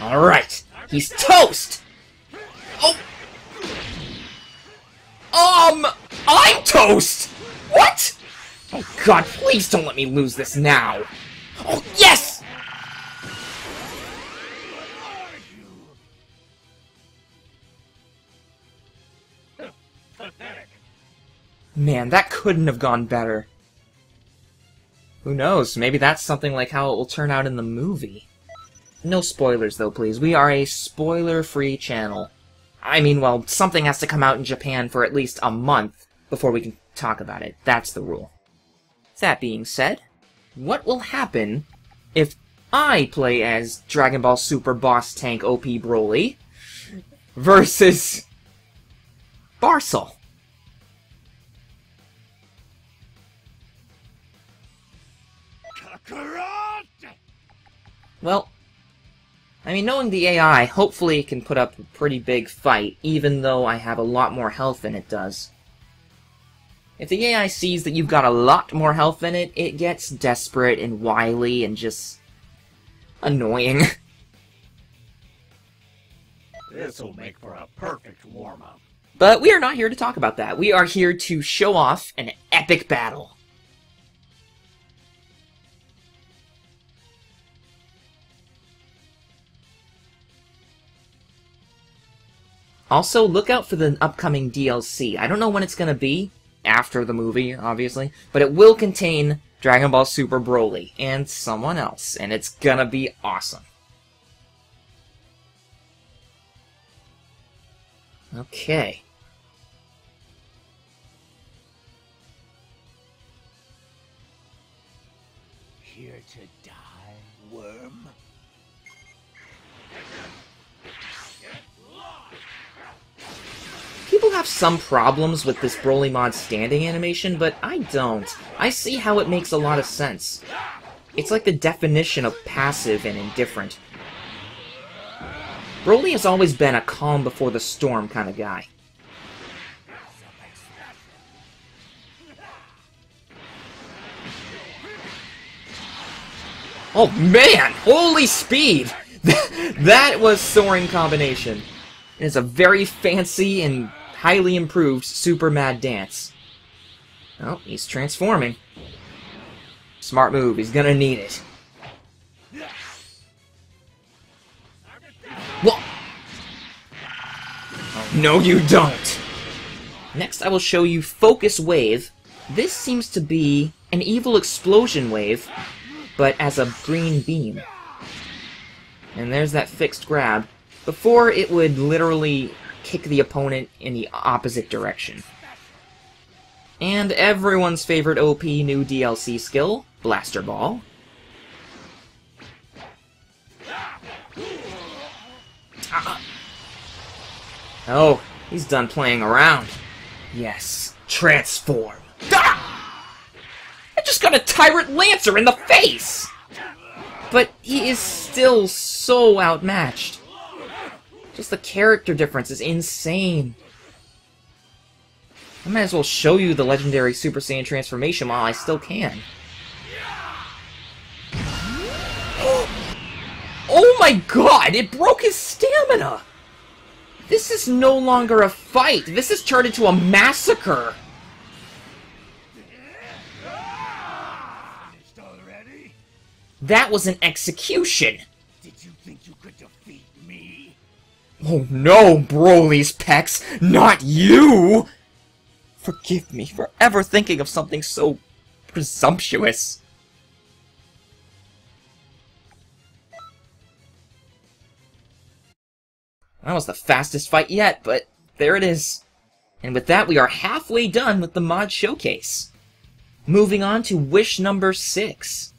Alright, he's toast! Oh! I'm toast! What? Oh god, please don't let me lose this now! Oh, yes! Man, that couldn't have gone better. Who knows, maybe that's something like how it will turn out in the movie. No spoilers though, please. We are a spoiler-free channel. I mean, well, something has to come out in Japan for at least a month before we can talk about it. That's the rule. That being said, what will happen if I play as Dragon Ball Super Boss Tank OP Broly versus Barcelo? Well, I mean, knowing the AI, hopefully it can put up a pretty big fight, even though I have a lot more health than it does. If the AI sees that you've got a lot more health than it, it gets desperate and wily and just annoying. This'll make for a perfect warm-up. But we are not here to talk about that. We are here to show off an epic battle. Also, look out for the upcoming DLC. I don't know when it's gonna be, after the movie, obviously, but it will contain Dragon Ball Super Broly and someone else, and it's gonna be awesome. Okay. Here to die, worm? People have some problems with this Broly mod standing animation, but I don't. I see how it makes a lot of sense. It's like the definition of passive and indifferent. Broly has always been a calm before the storm kind of guy. Oh man! Holy speed! That was soaring combination. It's a very fancy and highly improved Super Mad Dance. Oh, he's transforming. Smart move, he's gonna need it. Whoa! Oh, no you don't! Next I will show you Focus Wave. This seems to be an evil explosion wave, but as a green beam. And there's that fixed grab. Before, it would literally kick the opponent in the opposite direction. And everyone's favorite OP new DLC skill, Blaster Ball. Ah. Oh, he's done playing around. Yes, transform. Ah! I just got a Tyrant Lancer in the face! But he is still so outmatched. Just the character difference is insane. I might as well show you the legendary Super Saiyan transformation while I still can. Oh my god! It broke his stamina! This is no longer a fight. This has turned into a massacre. That was an execution. Did you think you could defeat me? Oh no, Broly's pecs, not you! Forgive me for ever thinking of something so presumptuous. That was the fastest fight yet, but there it is. And with that, we are halfway done with the mod showcase. Moving on to wish number 6.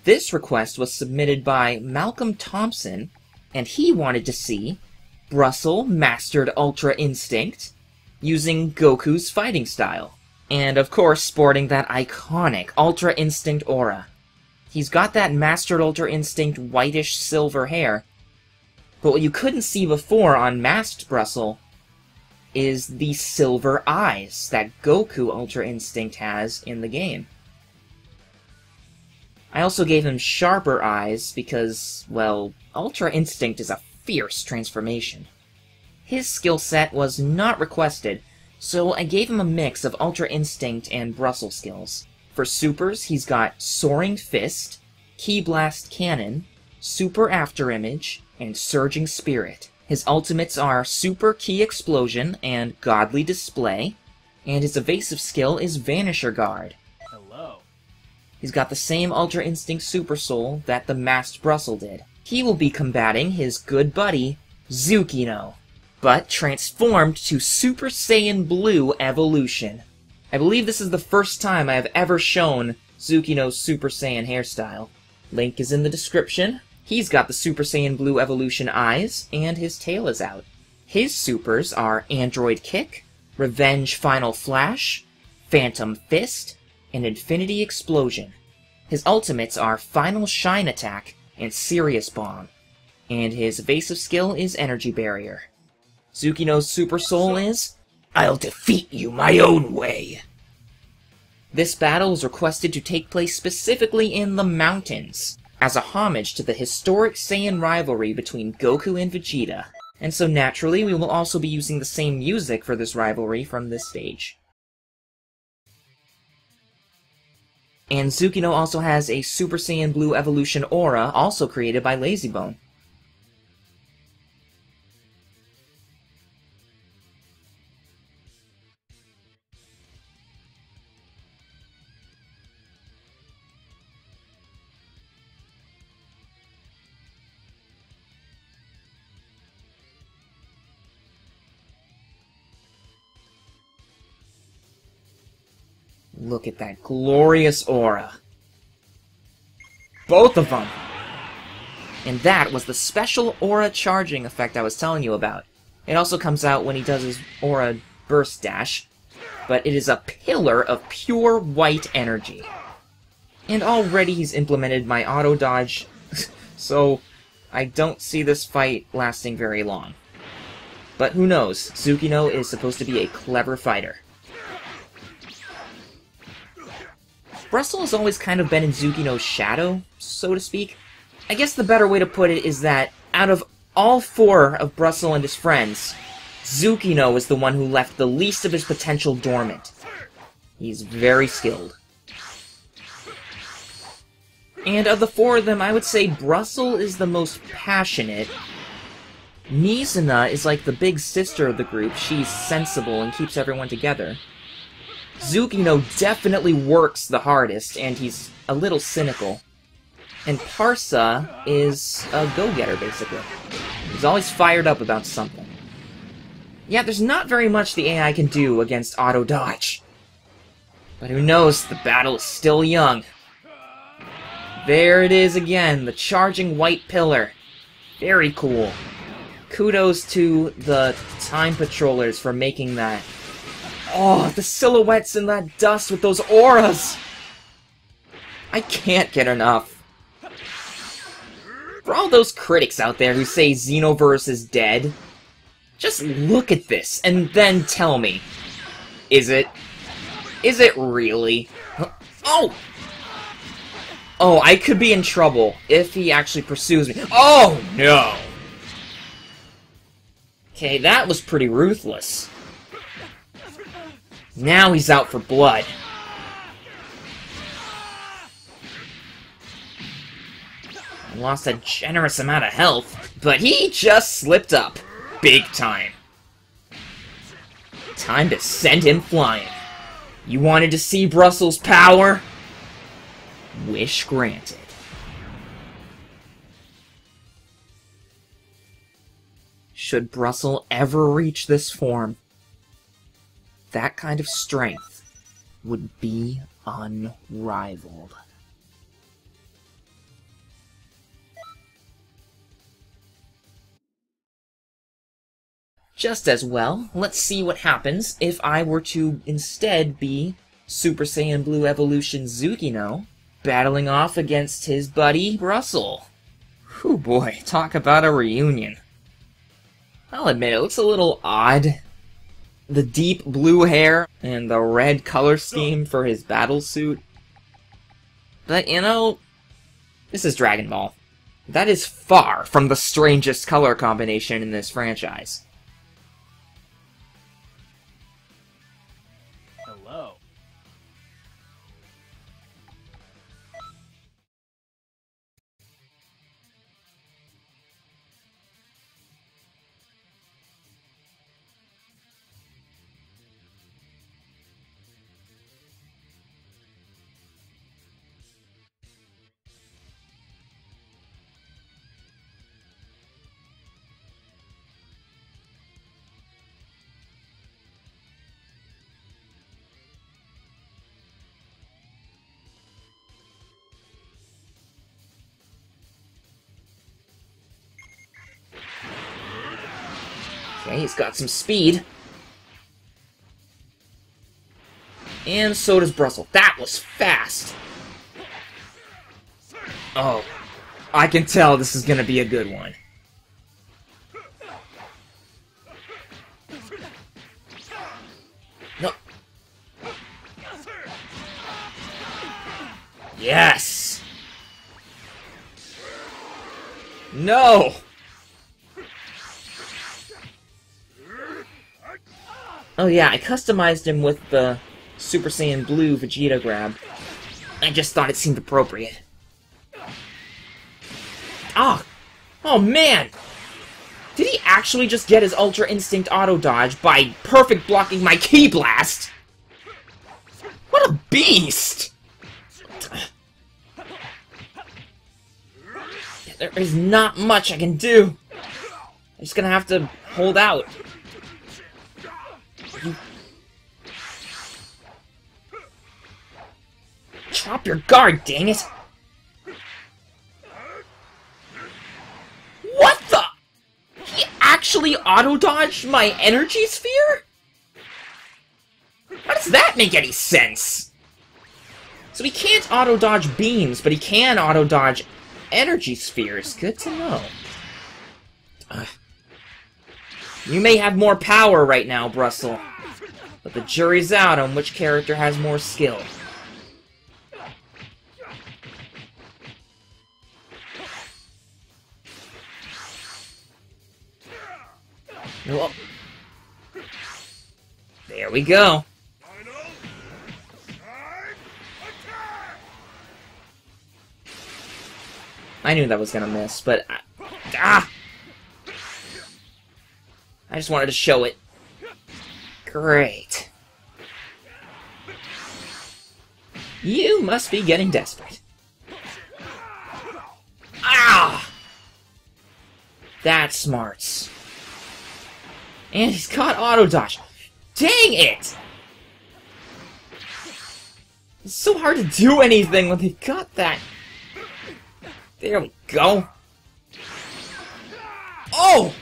This request was submitted by Malcolm Thompson, and he wanted to see Barcelo mastered Ultra Instinct using Goku's fighting style. And of course, sporting that iconic Ultra Instinct aura. He's got that mastered Ultra Instinct whitish silver hair, but what you couldn't see before on masked Barcelo is the silver eyes that Goku Ultra Instinct has in the game. I also gave him sharper eyes because, well, Ultra Instinct is a fierce transformation. His skill set was not requested, so I gave him a mix of Ultra Instinct and Barcelo skills. For supers, he's got Soaring Fist, Ki Blast Cannon, Super Afterimage, and Surging Spirit. His ultimates are Super Ki Explosion and Godly Display, and his evasive skill is Vanisher Guard. Hello. He's got the same Ultra Instinct Super Soul that the masked Barcelo did. He will be combating his good buddy, Zukino, but transformed to Super Saiyan Blue Evolution. I believe this is the first time I have ever shown Zukino's Super Saiyan hairstyle. Link is in the description. He's got the Super Saiyan Blue Evolution eyes, and his tail is out. His supers are Android Kick, Revenge Final Flash, Phantom Fist, and Infinity Explosion. His ultimates are Final Shine Attack and Serious Bomb, and his evasive skill is Energy Barrier. Zukino's Super Soul is, I'll defeat you my own way. This battle is requested to take place specifically in the mountains, as a homage to the historic Saiyan rivalry between Goku and Vegeta, and so naturally we will also be using the same music for this rivalry from this stage. And Zukino also has a Super Saiyan Blue Evolution aura, also created by LazyBone. Look at that glorious aura. Both of them! And that was the special aura charging effect I was telling you about. It also comes out when he does his aura burst dash, but it is a pillar of pure white energy. And already he's implemented my auto dodge, so I don't see this fight lasting very long. But who knows, Zukino is supposed to be a clever fighter. Barcelo has always kind of been in Zukino's shadow, so to speak. I guess the better way to put it is that, out of all 4 of Barcelo and his friends, Zukino is the one who left the least of his potential dormant. He's very skilled. And of the four of them, I would say Barcelo is the most passionate. Nizina is like the big sister of the group. She's sensible and keeps everyone together. Zukino definitely works the hardest, and he's a little cynical. And Parsa is a go-getter, basically. He's always fired up about something. Yeah, there's not very much the AI can do against auto-dodge. But who knows, the battle is still young. There it is again, the charging white pillar. Very cool. Kudos to the Time Patrollers for making that. Oh, the silhouettes in that dust with those auras! I can't get enough. For all those critics out there who say Xenoverse is dead, just look at this and then tell me. Is it? Is it really? Oh! Oh, I could be in trouble if he actually pursues me. Oh, no! Okay, that was pretty ruthless. Now he's out for blood. I lost a generous amount of health, but he just slipped up. Big time. Time to send him flying. You wanted to see Barcelo's power? Wish granted. Should Barcelo ever reach this form, that kind of strength would be unrivaled. Just as well, let's see what happens if I were to instead be Super Saiyan Blue Evolution Zukino, battling off against his buddy Barcelo. Whew boy, talk about a reunion. I'll admit, it looks a little odd. The deep blue hair and the red color scheme for his battle suit. But, you know, this is Dragon Ball. That is far from the strangest color combination in this franchise. Hello. Okay, he's got some speed. And so does Barcelo. That was fast! Oh, I can tell this is gonna be a good one. No. Yes! No! Oh yeah, I customized him with the Super Saiyan Blue Vegeta grab. I just thought it seemed appropriate. Ah! Oh man! Did he actually just get his Ultra Instinct auto dodge by perfect blocking my Ki Blast? What a beast! There is not much I can do. I'm just gonna have to hold out. Drop your guard, dang it! What the? He actually auto-dodged my energy sphere? How does that make any sense? So he can't auto-dodge beams, but he can auto-dodge energy spheres. Good to know. You may have more power right now, Barcelo, but the jury's out on which character has more skill. Whoa. There we go. I knew that was gonna miss, but... I just wanted to show it. Great. You must be getting desperate. Ah! That's smarts. And he's got auto dodge. Dang it! It's so hard to do anything when they got that. There we go. Oh!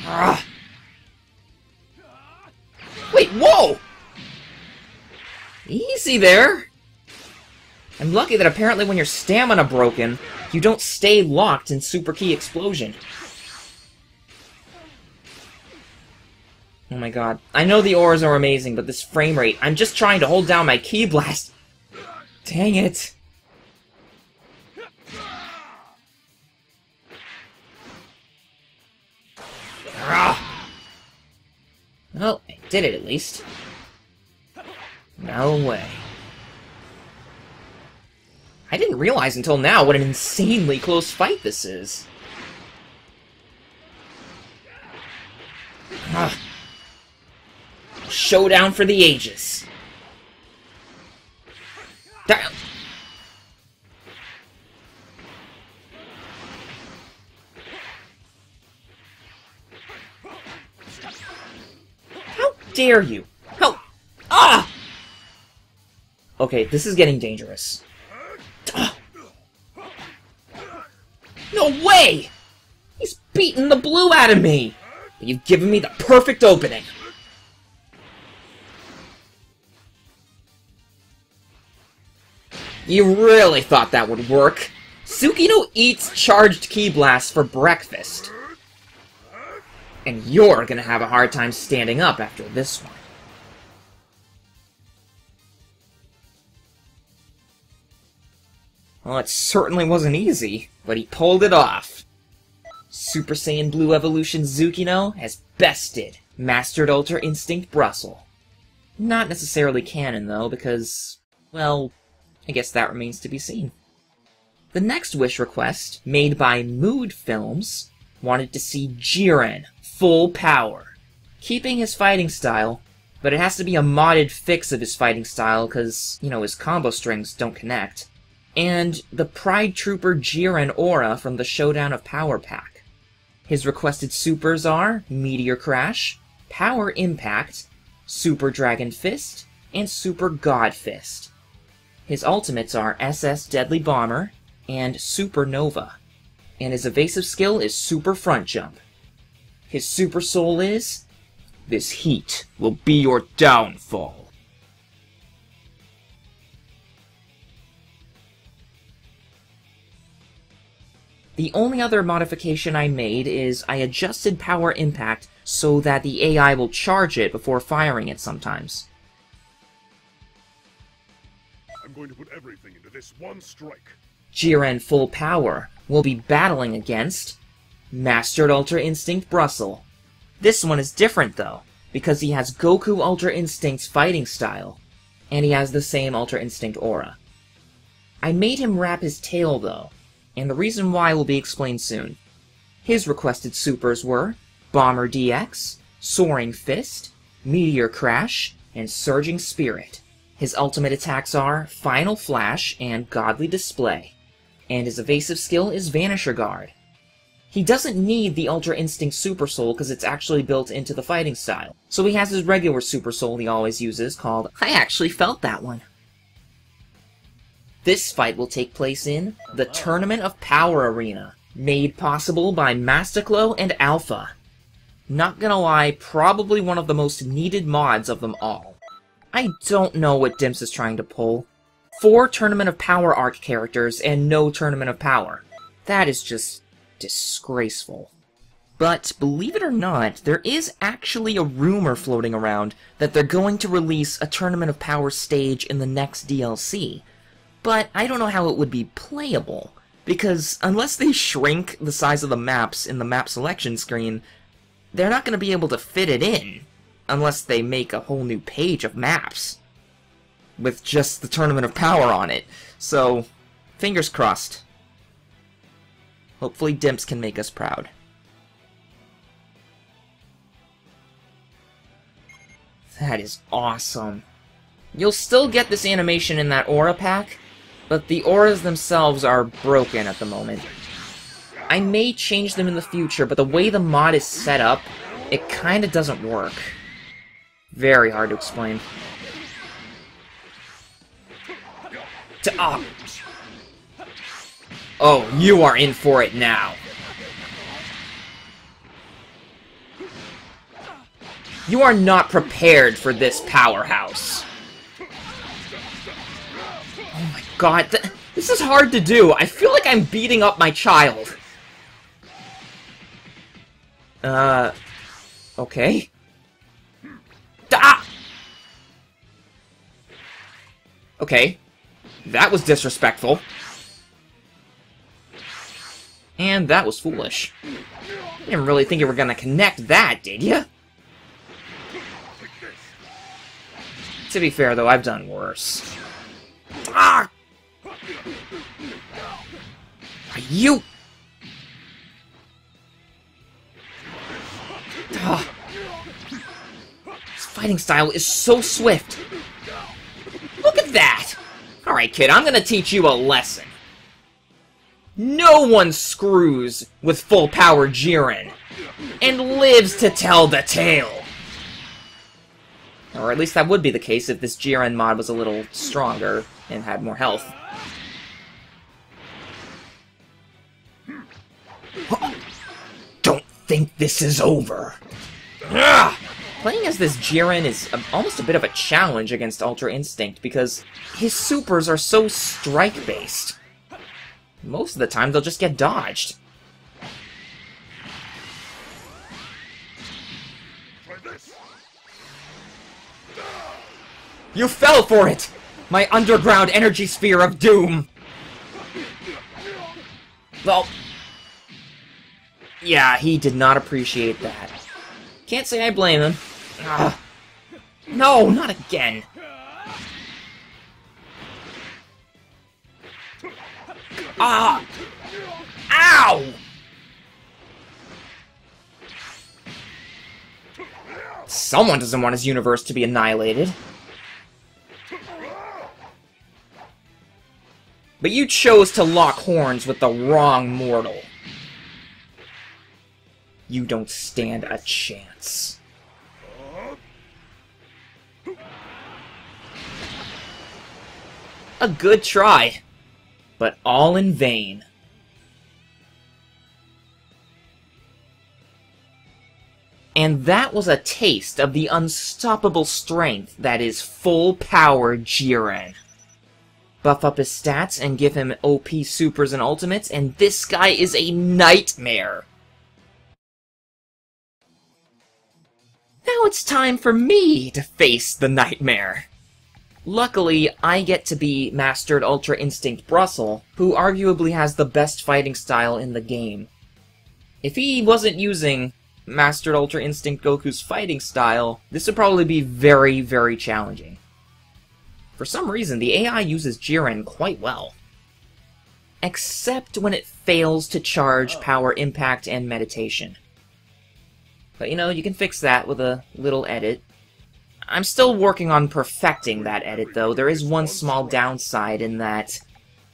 Ah. Wait, whoa! Easy there. I'm lucky that apparently when your stamina broken, you don't stay locked in Super Key Explosion. Oh my god. I know the auras are amazing, but this frame rate, I'm just trying to hold down my Ki Blast. Dang it. Ah. Well, I did it at least. No way. I didn't realize until now what an insanely close fight this is. Ah. Showdown for the ages. Damn. How dare you? How? Ah! Okay, this is getting dangerous. Ah. No way! He's beating the blue out of me! You've given me the perfect opening. You really thought that would work? Zukino eats charged Ki Blasts for breakfast. And you're gonna have a hard time standing up after this one. Well, it certainly wasn't easy, but he pulled it off. Super Saiyan Blue Evolution Zukino has bested Mastered Ultra Instinct Barcelo. Not necessarily canon, though, because, well, I guess that remains to be seen. The next wish request, made by Mood Films, wanted to see Jiren full power, keeping his fighting style, but it has to be a modded fix of his fighting style because, you know, his combo strings don't connect, and the Pride Trooper Jiren aura from the Showdown of Power pack. His requested supers are Meteor Crash, Power Impact, Super Dragon Fist, and Super God Fist. His ultimates are SS Deadly Bomber and Supernova, and his evasive skill is Super Front Jump. His Super Soul is, "This heat will be your downfall." The only other modification I made is I adjusted Power Impact so that the AI will charge it before firing it sometimes. I'm going to put everything into this one strike. Jiren Full Power will be battling against Mastered Ultra Instinct Barcelo. This one is different though, because he has Goku Ultra Instinct's fighting style, and he has the same Ultra Instinct aura. I made him wrap his tail though, and the reason why will be explained soon. His requested supers were Bomber DX, Soaring Fist, Meteor Crash, and Surging Spirit. His ultimate attacks are Final Flash and Godly Display, and his evasive skill is Vanisher Guard. He doesn't need the Ultra Instinct Super Soul because it's actually built into the fighting style, so he has his regular Super Soul he always uses called I Actually Felt That One. This fight will take place in the Tournament of Power Arena, made possible by Masticlo and Alpha. Not gonna lie, probably one of the most needed mods of them all. I don't know what Dimps is trying to pull. 4 Tournament of Power arc characters and no Tournament of Power. That is just disgraceful. But believe it or not, there is actually a rumor floating around that they're going to release a Tournament of Power stage in the next DLC. But I don't know how it would be playable, because unless they shrink the size of the maps in the map selection screen, they're not going to be able to fit it in. unless they make a whole new page of maps with just the Tournament of Power on it. So, fingers crossed. Hopefully Dimps can make us proud. That is awesome. You'll still get this animation in that aura pack, but the auras themselves are broken at the moment. I may change them in the future, but the way the mod is set up, it kinda doesn't work. Very hard to explain. Oh, you are in for it now. You are not prepared for this powerhouse. Oh my god, this is hard to do. I feel like I'm beating up my child. Okay. Okay. That was disrespectful. And that was foolish. You didn't really think you were gonna connect that, did you? To be fair, though, I've done worse. Ah! You... Ah. His fighting style is so swift. Look at that! Alright, kid, I'm gonna teach you a lesson. No one screws with full-power Jiren, and lives to tell the tale. Or at least that would be the case if this Jiren mod was a little stronger and had more health. Don't think this is over. Ugh! Playing as this Jiren is almost a bit of a challenge against Ultra Instinct because his supers are so strike-based. Most of the time, they'll just get dodged. You fell for it! My underground energy sphere of doom! Well... yeah, he did not appreciate that. Can't say I blame him. Ugh. No, not again! Ah! Ow! Someone doesn't want his universe to be annihilated. But you chose to lock horns with the wrong mortal. You don't stand a chance. A good try, but all in vain. And that was a taste of the unstoppable strength that is full-power Jiren. Buff up his stats and give him OP supers and ultimates, and this guy is a nightmare! Now it's time for me to face the nightmare! Luckily, I get to be Mastered Ultra Instinct Barcelo, who arguably has the best fighting style in the game. If he wasn't using Mastered Ultra Instinct Goku's fighting style, this would probably be very, very challenging. For some reason, the AI uses Jiren quite well. Except when it fails to charge Power Impact and Meditation. But you know, you can fix that with a little edit. I'm still working on perfecting that edit, though. There is one small downside in that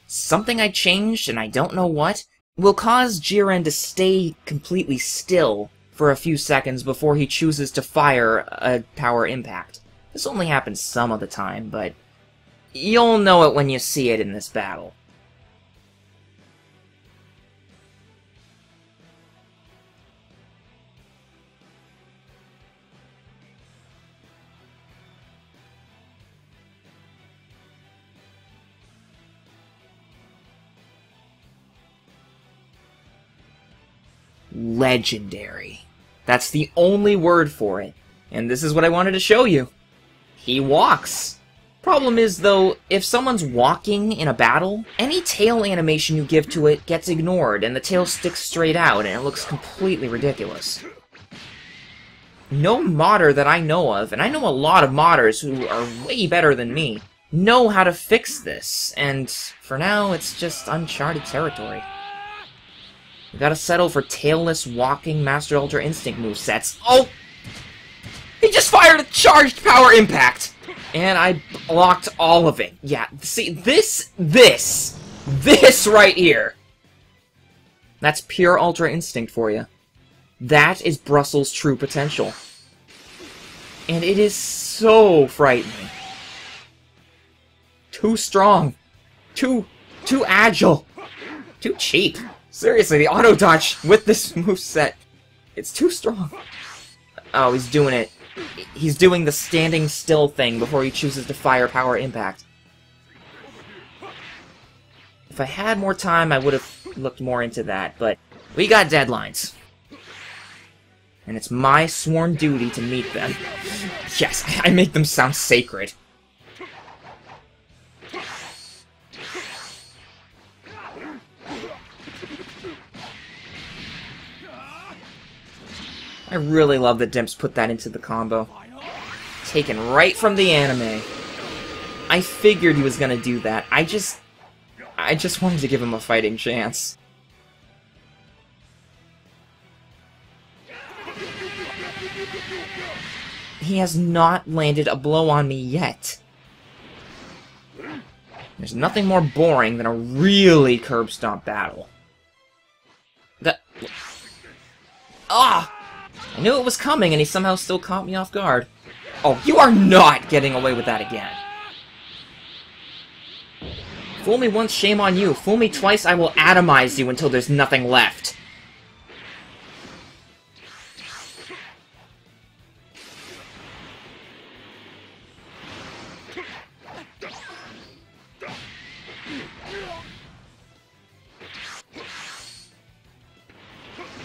something I changed, and I don't know what, will cause Jiren to stay completely still for a few seconds before he chooses to fire a Power Impact. This only happens some of the time, but you'll know it when you see it in this battle. Legendary. That's the only word for it. And this is what I wanted to show you. He walks. Problem is, though, if someone's walking in a battle, any tail animation you give to it gets ignored, and the tail sticks straight out, and it looks completely ridiculous. no modder that I know of, and I know a lot of modders who are way better than me, know how to fix this, and for now, it's just uncharted territory. We gotta settle for tailless, walking, Master Ultra Instinct movesets. Oh! He just fired a charged power impact! And I blocked all of it. Yeah, see, this right here. That's pure Ultra Instinct for you. That is Brussels' true potential. And it is so frightening. Too strong. Too agile. Too cheap. Seriously, the auto dodge with this moveset, it's too strong. Oh, he's doing it. He's doing the standing still thing before he chooses to fire power impact. If I had more time, I would have looked more into that, but we got deadlines. And it's my sworn duty to meet them. Yes, I make them sound sacred. I really love that Dimps put that into the combo. Taken right from the anime. I figured he was gonna do that. I just wanted to give him a fighting chance. He has not landed a blow on me yet. There's nothing more boring than a really curb stomp battle. Ah! I knew it was coming, and he somehow still caught me off guard. Oh, you are not getting away with that again. Fool me once, shame on you. Fool me twice, I will atomize you until there's nothing left.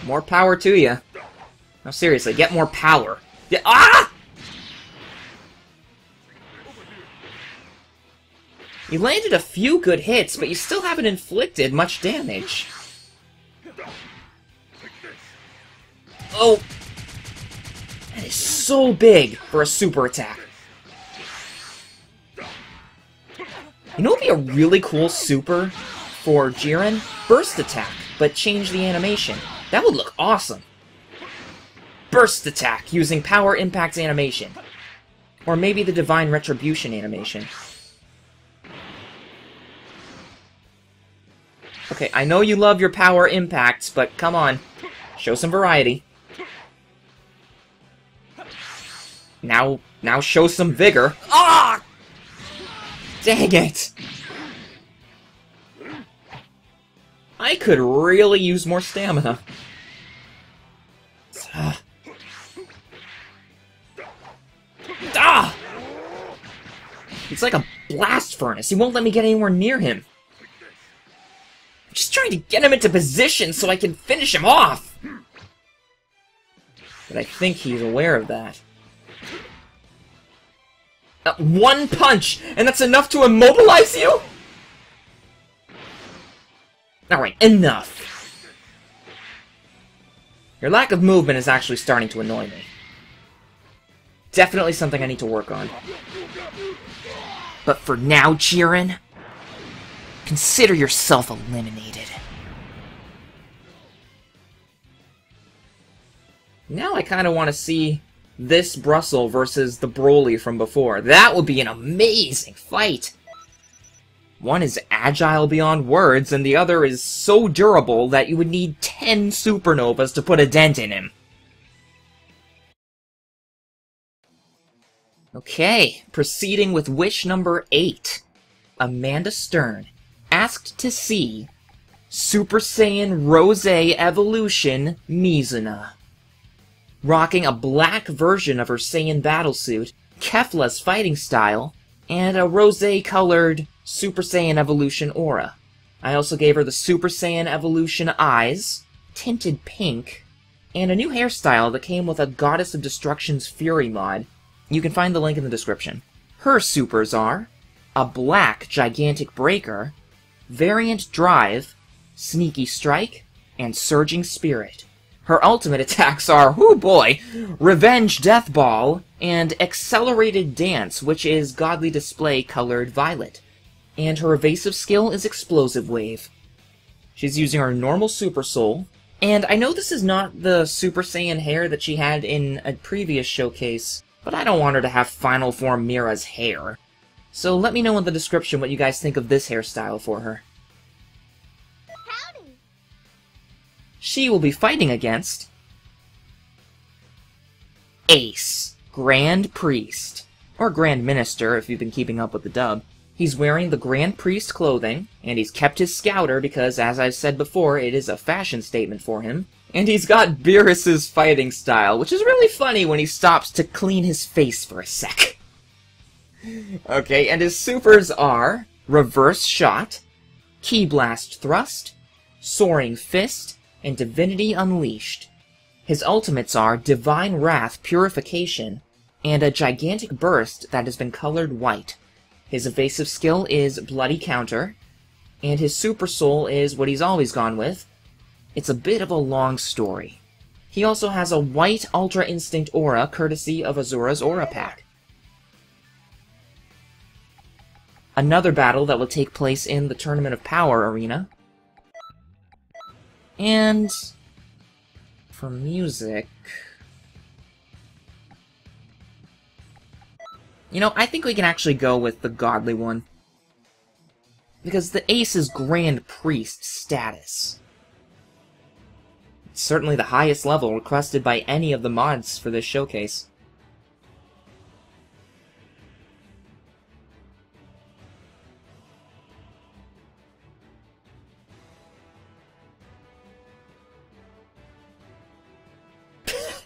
More power to you. No, seriously, get more power. Yeah, ah! You landed a few good hits, but you still haven't inflicted much damage. Oh! That is so big for a super attack. You know what would be a really cool super for Jiren? Burst attack, but change the animation. That would look awesome. Burst attack using power impact animation. Or maybe the divine retribution animation. Okay, I know you love your power impacts, but come on. Show some variety. Now show some vigor. Ah! Dang it! I could really use more stamina. Ah! It's like a blast furnace. He won't let me get anywhere near him. I'm just trying to get him into position so I can finish him off. But I think he's aware of that. One punch, and that's enough to immobilize you? Alright, enough. Your lack of movement is actually starting to annoy me. Definitely something I need to work on. But for now, Jiren, consider yourself eliminated. Now I kind of want to see this Brussels versus the Broly from before. That would be an amazing fight! One is agile beyond words, and the other is so durable that you would need 10 supernovas to put a dent in him. Okay, proceeding with wish number 8. Amanda Stern asked to see Super Saiyan Rose Evolution Nizina. Rocking a black version of her Saiyan battlesuit, Kefla's fighting style, and a rose-colored Super Saiyan Evolution aura. I also gave her the Super Saiyan Evolution eyes, tinted pink, and a new hairstyle that came with a Goddess of Destruction's Fury mod. You can find the link in the description. Her supers are a black Gigantic Breaker, Variant Drive, Sneaky Strike, and Surging Spirit. Her ultimate attacks are, whoo boy, Revenge Death Ball and Accelerated Dance, which is Godly Display colored violet. And her evasive skill is Explosive Wave. She's using her normal Super Soul, and I know this is not the Super Saiyan hair that she had in a previous showcase, but I don't want her to have Final Form Mira's hair. So let me know in the description what you guys think of this hairstyle for her. Howdy. She will be fighting against Ace, Grand Priest, or Grand Minister if you've been keeping up with the dub. He's wearing the Grand Priest clothing, and he's kept his Scouter because, as I've said before, it is a fashion statement for him. And he's got Beerus' fighting style, which is really funny when he stops to clean his face for a sec. Okay, and his supers are Reverse Shot, Ki Blast Thrust, Soaring Fist, and Divinity Unleashed. His ultimates are Divine Wrath Purification, and a Gigantic Burst that has been colored white. His evasive skill is Bloody Counter, and his Super Soul is what he's always gone with. It's a bit of a long story. He also has a white Ultra Instinct aura, courtesy of Azura's Aura Pack. Another battle that will take place in the Tournament of Power arena. And for music... You know, I think we can actually go with the godly one. Because the Ace is Grand Priest status. It's certainly the highest level requested by any of the mods for this showcase.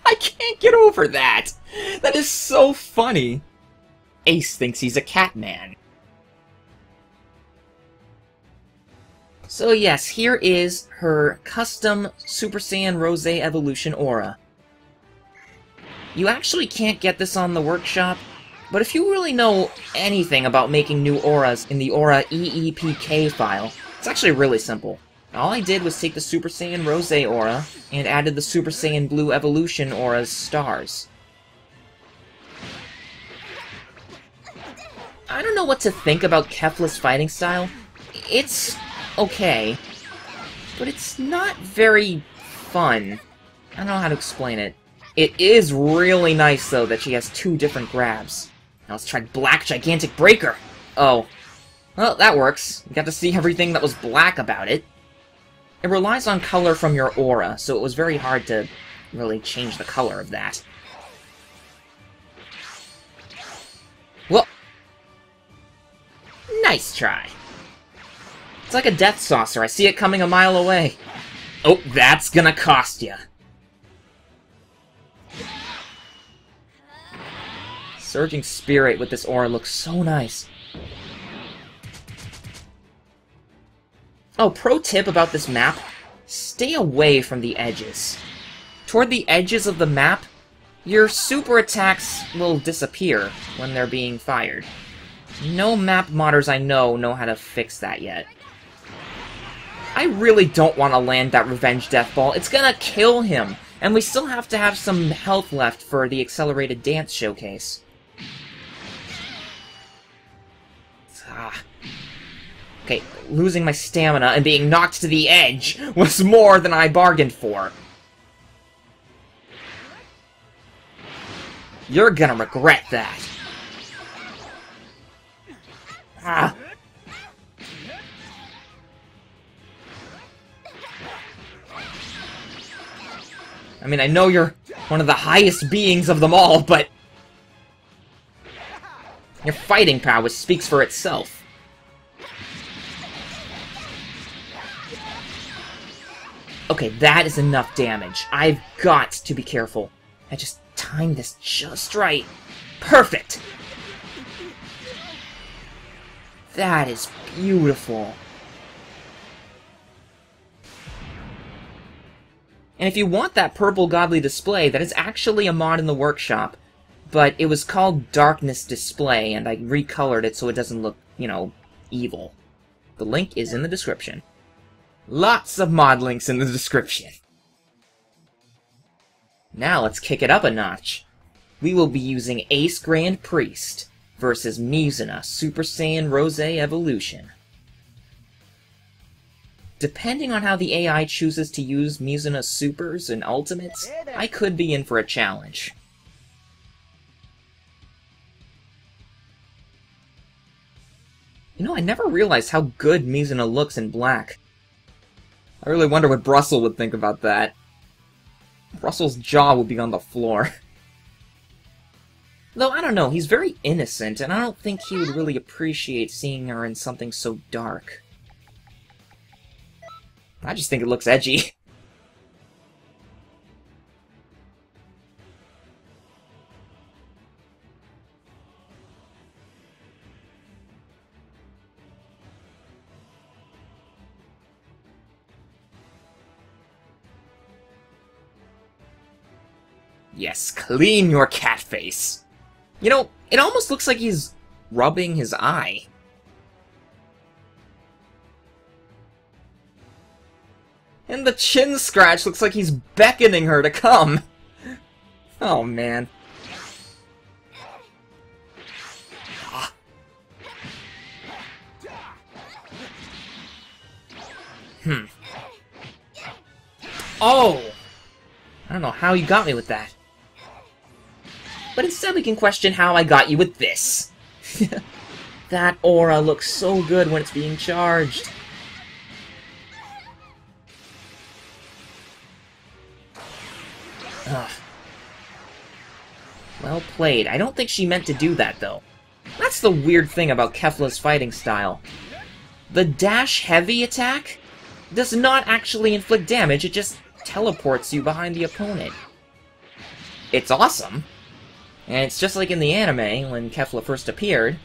I can't get over that! That is so funny! Ace thinks he's a Catman. So yes, here is her custom Super Saiyan Rose Evolution Aura. You actually can't get this on the workshop, but if you really know anything about making new auras in the Aura EEPK file, it's actually really simple. All I did was take the Super Saiyan Rose Aura and added the Super Saiyan Blue Evolution Aura's stars. I don't know what to think about Kefla's fighting style. It's okay, but it's not very fun. I don't know how to explain it. It is really nice, though, that she has two different grabs. Now let's try Black Gigantic Breaker. Oh. Well, that works. You got to see everything that was black about it. It relies on color from your aura, so it was very hard to really change the color of that. Well, nice try. It's like a death saucer. I see it coming a mile away. Oh, that's gonna cost ya. Surging Spirit with this aura looks so nice. Oh, pro tip about this map, stay away from the edges. Toward the edges of the map, your super attacks will disappear when they're being fired. No map modders I know how to fix that yet. I really don't want to land that Revenge Death Ball. It's gonna kill him, and we still have to have some health left for the Accelerated Dance showcase. Okay, losing my stamina and being knocked to the edge was more than I bargained for. You're gonna regret that. Ah. I mean, I know you're one of the highest beings of them all, but your fighting prowess speaks for itself. Okay, that is enough damage. I've got to be careful. I just timed this just right. Perfect! That is beautiful. And if you want that purple godly display, that is actually a mod in the workshop. But it was called Darkness Display, and I recolored it so it doesn't look, you know, evil. The link is in the description. Lots of mod links in the description. Now let's kick it up a notch. We will be using Ace Grand Priest versus Nizina Super Saiyan Rose Evolution. Depending on how the AI chooses to use Nizina's supers and ultimates, I could be in for a challenge. You know, I never realized how good Nizina looks in black. I really wonder what Barcelo would think about that. Barcelo's jaw would be on the floor. Though, I don't know, he's very innocent, and I don't think he would really appreciate seeing her in something so dark. I just think it looks edgy. Yes, clean your cat face. You know, it almost looks like he's rubbing his eye. And the chin scratch looks like he's beckoning her to come. Oh, man. Oh! I don't know how you got me with that. But instead we can question how I got you with this. That aura looks so good when it's being charged. Ugh. Well played. I don't think she meant to do that, though. That's the weird thing about Kefla's fighting style. The dash heavy attack does not actually inflict damage, it just teleports you behind the opponent. It's awesome. And it's just like in the anime, when Kefla first appeared,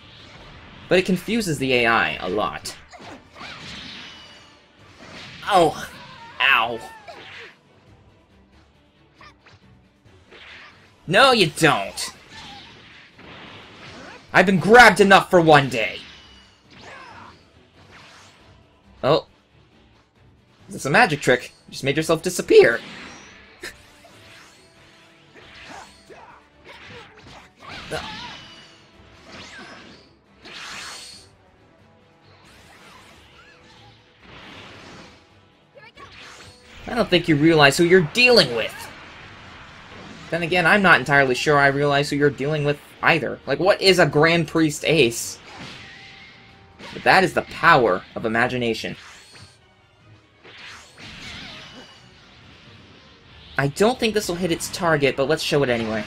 but it confuses the AI a lot. Oh! Ow! No, you don't! I've been grabbed enough for one day! Oh. Is this a magic trick? You just made yourself disappear! I don't think you realize who you're dealing with! Then again, I'm not entirely sure I realize who you're dealing with either. Like, what is a Grand Priest Ace? But that is the power of imagination. I don't think this will hit its target, but let's show it anyway.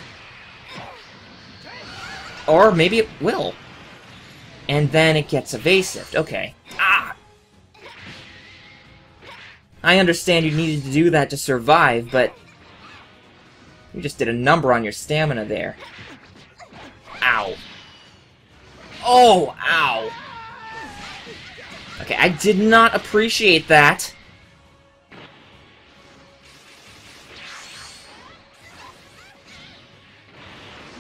Or maybe it will. And then it gets evasive. Okay. Ah! I understand you needed to do that to survive, but you just did a number on your stamina there. Ow. Oh, ow. Okay, I did not appreciate that.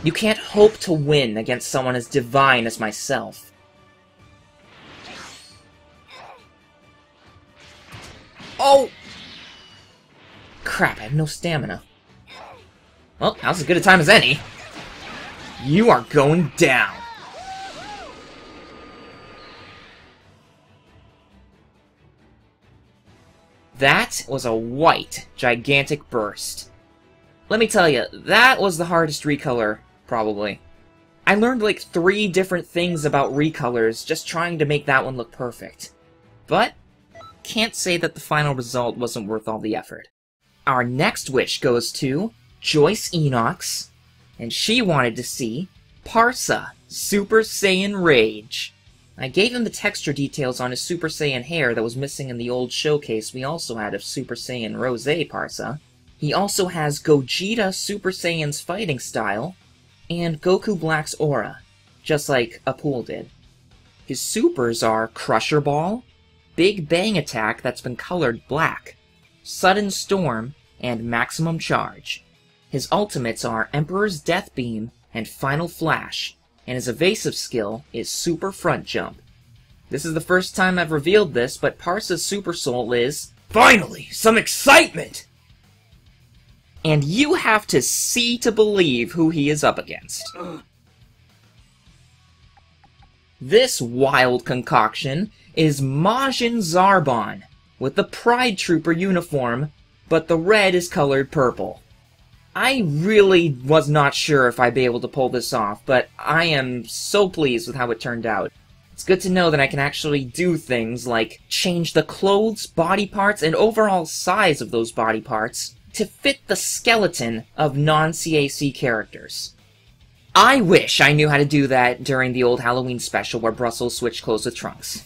You can't hope to win against someone as divine as myself. Oh! Crap, I have no stamina. Well, now's as good a time as any. You are going down. That was a white, gigantic burst. Let me tell you, that was the hardest recolor, probably. I learned like 3 different things about recolors just trying to make that one look perfect. But can't say that the final result wasn't worth all the effort. Our next wish goes to Joyce Enox, and she wanted to see Parsa, Super Saiyan Rage. I gave him the texture details on his Super Saiyan hair that was missing in the old showcase we also had of Super Saiyan Rose Parsa. He also has Gogeta Super Saiyan's fighting style, and Goku Black's aura, just like Apul did. His supers are Crusher Ball, Big Bang Attack that's been colored black, Sudden Storm, and Maximum Charge. His ultimates are Emperor's Death Beam and Final Flash, and his evasive skill is Super Front Jump. This is the first time I've revealed this, but Parsa's Super Soul is, finally, some excitement! and you have to see to believe who he is up against. This wild concoction is Majin Zarbon, with the Pride Trooper uniform, but the red is colored purple. I really was not sure if I'd be able to pull this off, but I am so pleased with how it turned out. It's good to know that I can actually do things like change the clothes, body parts, and overall size of those body parts to fit the skeleton of non-CAC characters. I wish I knew how to do that during the old Halloween special where Barcelo switched clothes with Trunks.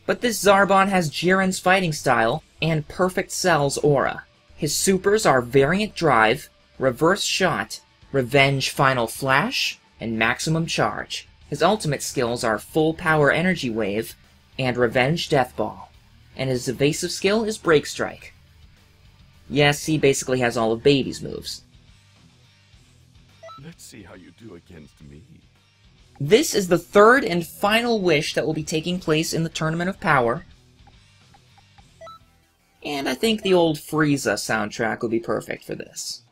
But this Zarbon has Jiren's fighting style and Perfect Cell's aura. His supers are Variant Drive, Reverse Shot, Revenge Final Flash, and Maximum Charge. His ultimate skills are Full Power Energy Wave and Revenge Death Ball. And his evasive skill is Break Strike. Yes, he basically has all of Baby's moves. Let's see how you do against me. This is the third and final wish that will be taking place in the Tournament of Power. And I think the old Frieza soundtrack will be perfect for this.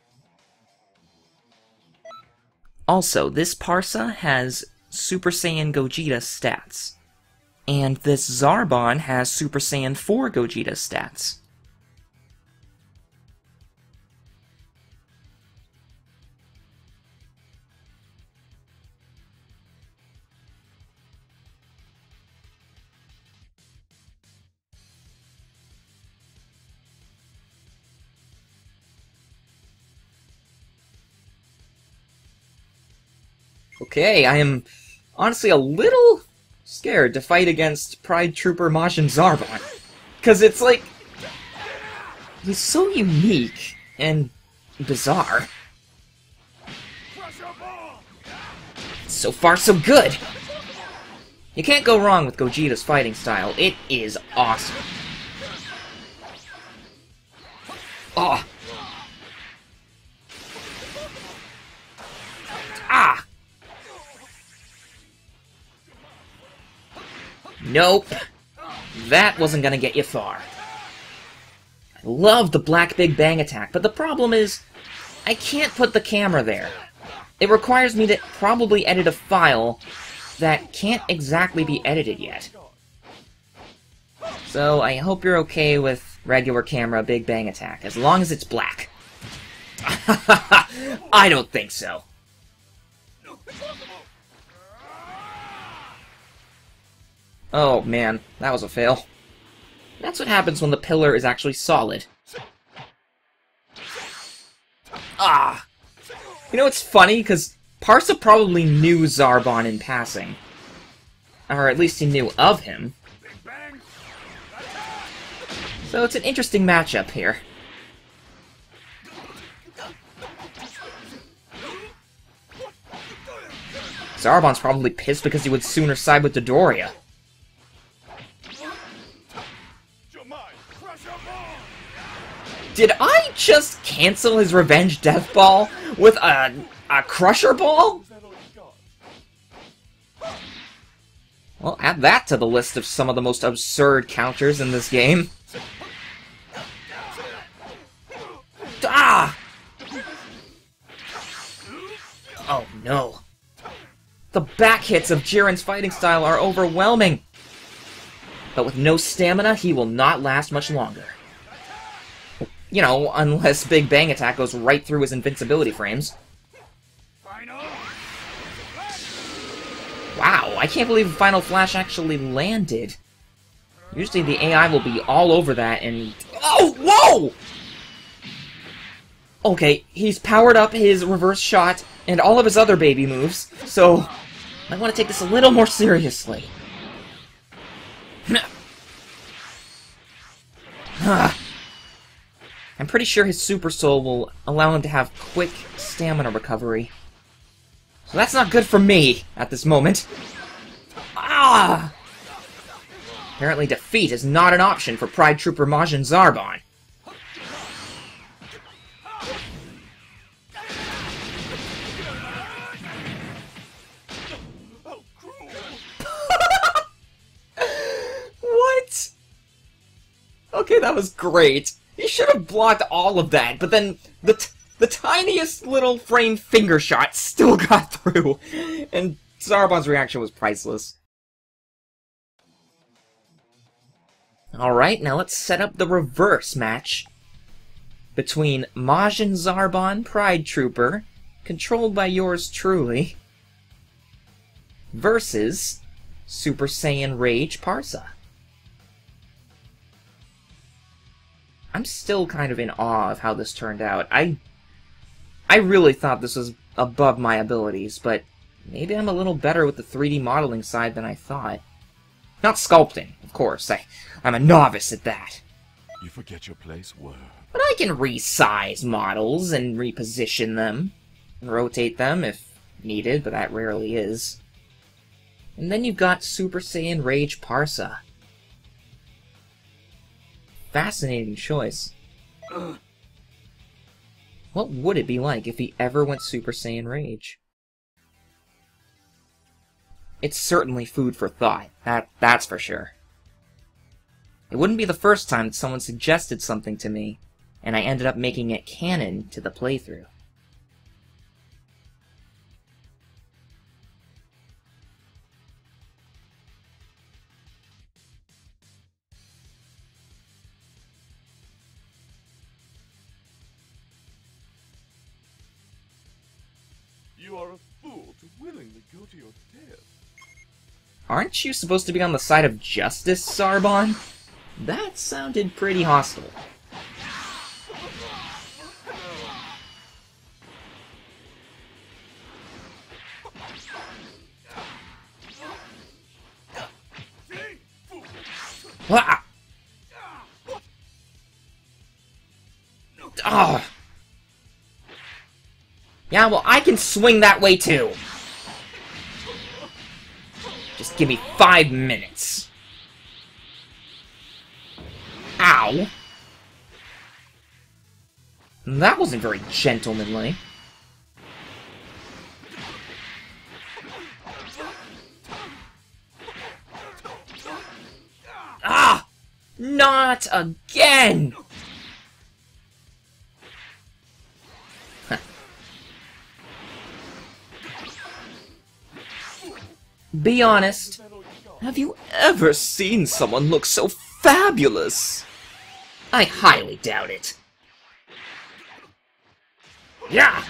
Also, this Parsa has Super Saiyan Gogeta stats. And this Zarbon has Super Saiyan 4 Gogeta stats. Okay, I am honestly a little scared to fight against Pride Trooper Majin Zarbon. Because it's like, he's so unique and bizarre. So far, so good! You can't go wrong with Gogeta's fighting style. It is awesome. Oh! Ah! Nope. That wasn't gonna get you far. I love the Black Big Bang attack, but the problem is, I can't put the camera there. It requires me to probably edit a file that can't exactly be edited yet. So I hope you're okay with regular camera Big Bang attack, as long as it's black. I don't think so. Oh man, that was a fail. That's what happens when the pillar is actually solid. Ah! You know, it's funny, because Parsa probably knew Zarbon in passing. Or at least he knew of him. So it's an interesting matchup here. Zarbon's probably pissed because he would sooner side with Dodoria. Did I just cancel his Revenge Death Ball with a Crusher Ball? Well, add that to the list of some of the most absurd counters in this game. Ah! Oh no. The back hits of Jiren's fighting style are overwhelming. But with no stamina, he will not last much longer. You know, unless Big Bang attack goes right through his invincibility frames. Wow, I can't believe Final Flash actually landed. Usually the AI will be all over that and... Oh, whoa! Okay, he's powered up his reverse shot and all of his other baby moves, so I want to take this a little more seriously. I'm pretty sure his Super Soul will allow him to have quick stamina recovery. So that's not good for me at this moment. Ah! Apparently defeat is not an option for Pride Trooper Majin Zarbon. What? Okay, that was great. He should have blocked all of that, but then The tiniest little frame finger shot still got through, and Zarbon's reaction was priceless. Alright, now let's set up the reverse match between Majin Zarbon, Pride Trooper, controlled by yours truly, versus Super Saiyan Rage Parsa. I'm still kind of in awe of how this turned out. I really thought this was above my abilities, but maybe I'm a little better with the 3D modeling side than I thought. Not sculpting, of course. I'm a novice at that. You forget your place, word. But I can resize models and reposition them. And rotate them if needed, but that rarely is. And then you've got Super Saiyan Rage Parsa. Fascinating choice. What would it be like if he ever went Super Saiyan Rage? It's certainly food for thought, that's for sure. It wouldn't be the first time that someone suggested something to me, and I ended up making it canon to the playthrough. You are a fool to willingly go to your death. Aren't you supposed to be on the side of justice, Zarbon? That sounded pretty hostile. Ah! Ah! Yeah, well, I can swing that way too. Just give me 5 minutes. Ow. That wasn't very gentlemanly. Ah! Not again! Be honest. Have you ever seen someone look so fabulous? I highly doubt it. Yeah!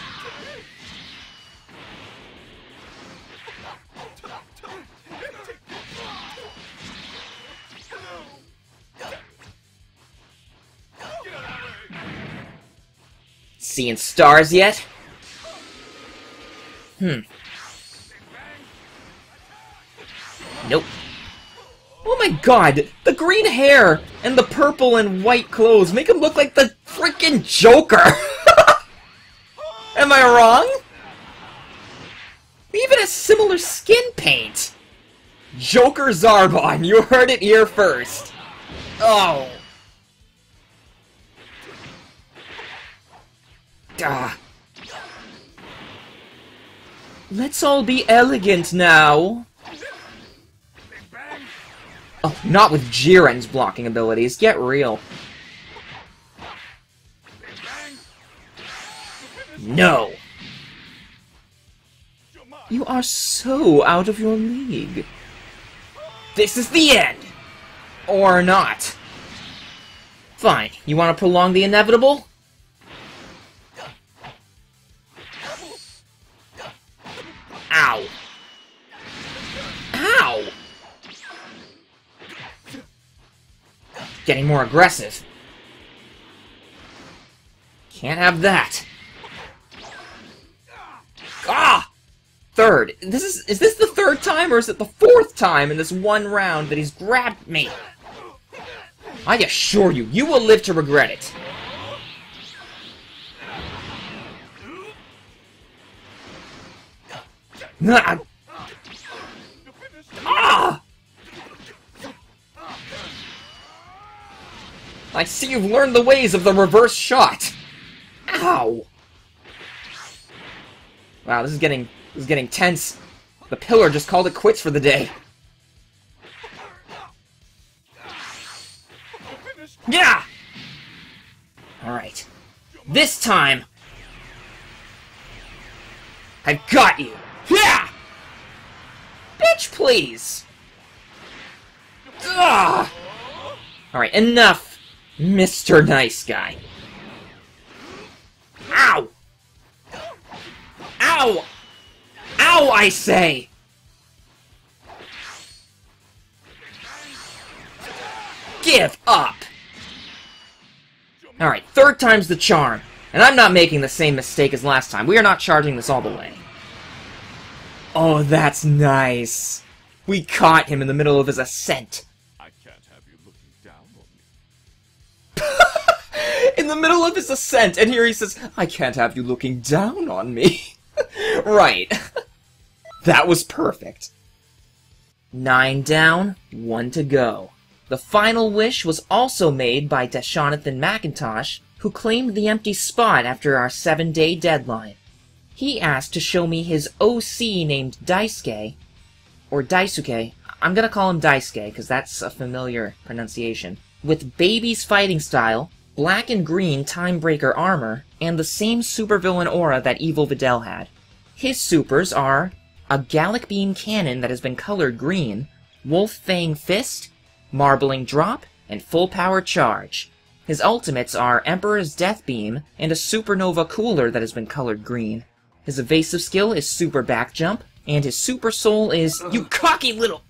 Seeing stars yet? Nope. Oh my god! The green hair and the purple and white clothes make him look like the freaking Joker! Am I wrong? He even has similar skin paint! Joker Zarbon, you heard it here first. Oh. Ah. Let's all be elegant now. Oh, not with Jiren's blocking abilities. Get real. No. You are so out of your league. This is the end! Or not. Fine. You want to prolong the inevitable? Ow. Ow! Getting more aggressive. Can't have that. Ah! Third. Is this the third time, or is it the fourth time in this one round that he's grabbed me? I assure you, you will live to regret it. Ah! I see you've learned the ways of the reverse shot. Ow! Wow, this is getting tense. The pillar just called it quits for the day. Yeah! Alright. This time, I've got you! Yeah! Bitch, please! Ugh! Alright, enough, Mr. Nice Guy. Ow! Ow! Ow, I say! Give up! Alright, third time's the charm. And I'm not making the same mistake as last time. We are not charging this all the way. Oh, that's nice. We caught him in the middle of his ascent. I can't have you looking down on me. In the middle of his ascent, and here he says, I can't have you looking down on me. Right. That was perfect. 9 down, 1 to go. The final wish was also made by Deshaunathan McIntosh, who claimed the empty spot after our 7-day deadline. He asked to show me his OC named Daisuke, or Daisuke. I'm gonna call him Daisuke, because that's a familiar pronunciation. With Baby's fighting style, black and green Timebreaker armor, and the same supervillain aura that Evil Videl had. His supers are a Gallic Beam Cannon that has been colored green, Wolf Fang Fist, Marbling Drop, and Full Power Charge. His ultimates are Emperor's Death Beam and a Supernova Cooler that has been colored green. His evasive skill is Super Back Jump, and his Super Soul is, you cocky little...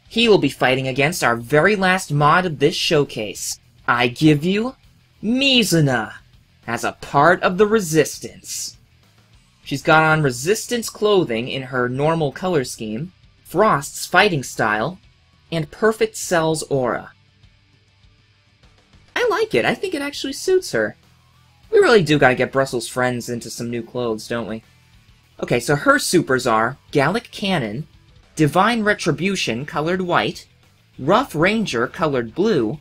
He will be fighting against our very last mod of this showcase. I give you Nizina as a part of the Resistance. She's got on Resistance clothing in her normal color scheme, Frost's fighting style, and Perfect Cell's aura. I like it. I think it actually suits her. We really do gotta get Brussels friends into some new clothes, don't we? Okay, so her supers are Gallic Cannon, Divine Retribution colored white, Rough Ranger colored blue,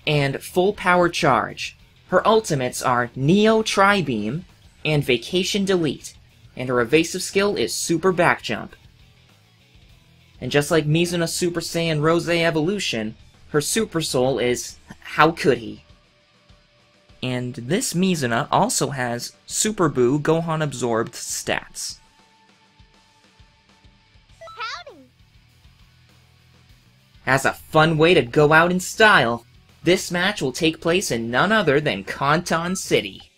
and Full Power Charge. Her ultimates are Neo Tri-Beam and Vacation Delete, and her evasive skill is Super Back Jump. And just like Mizuna Super Saiyan Rose Evolution, her Super Soul is How Could He? And this Mizuna also has Super Buu Gohan Absorbed stats. Howdy! As a fun way to go out in style, this match will take place in none other than Kanton City.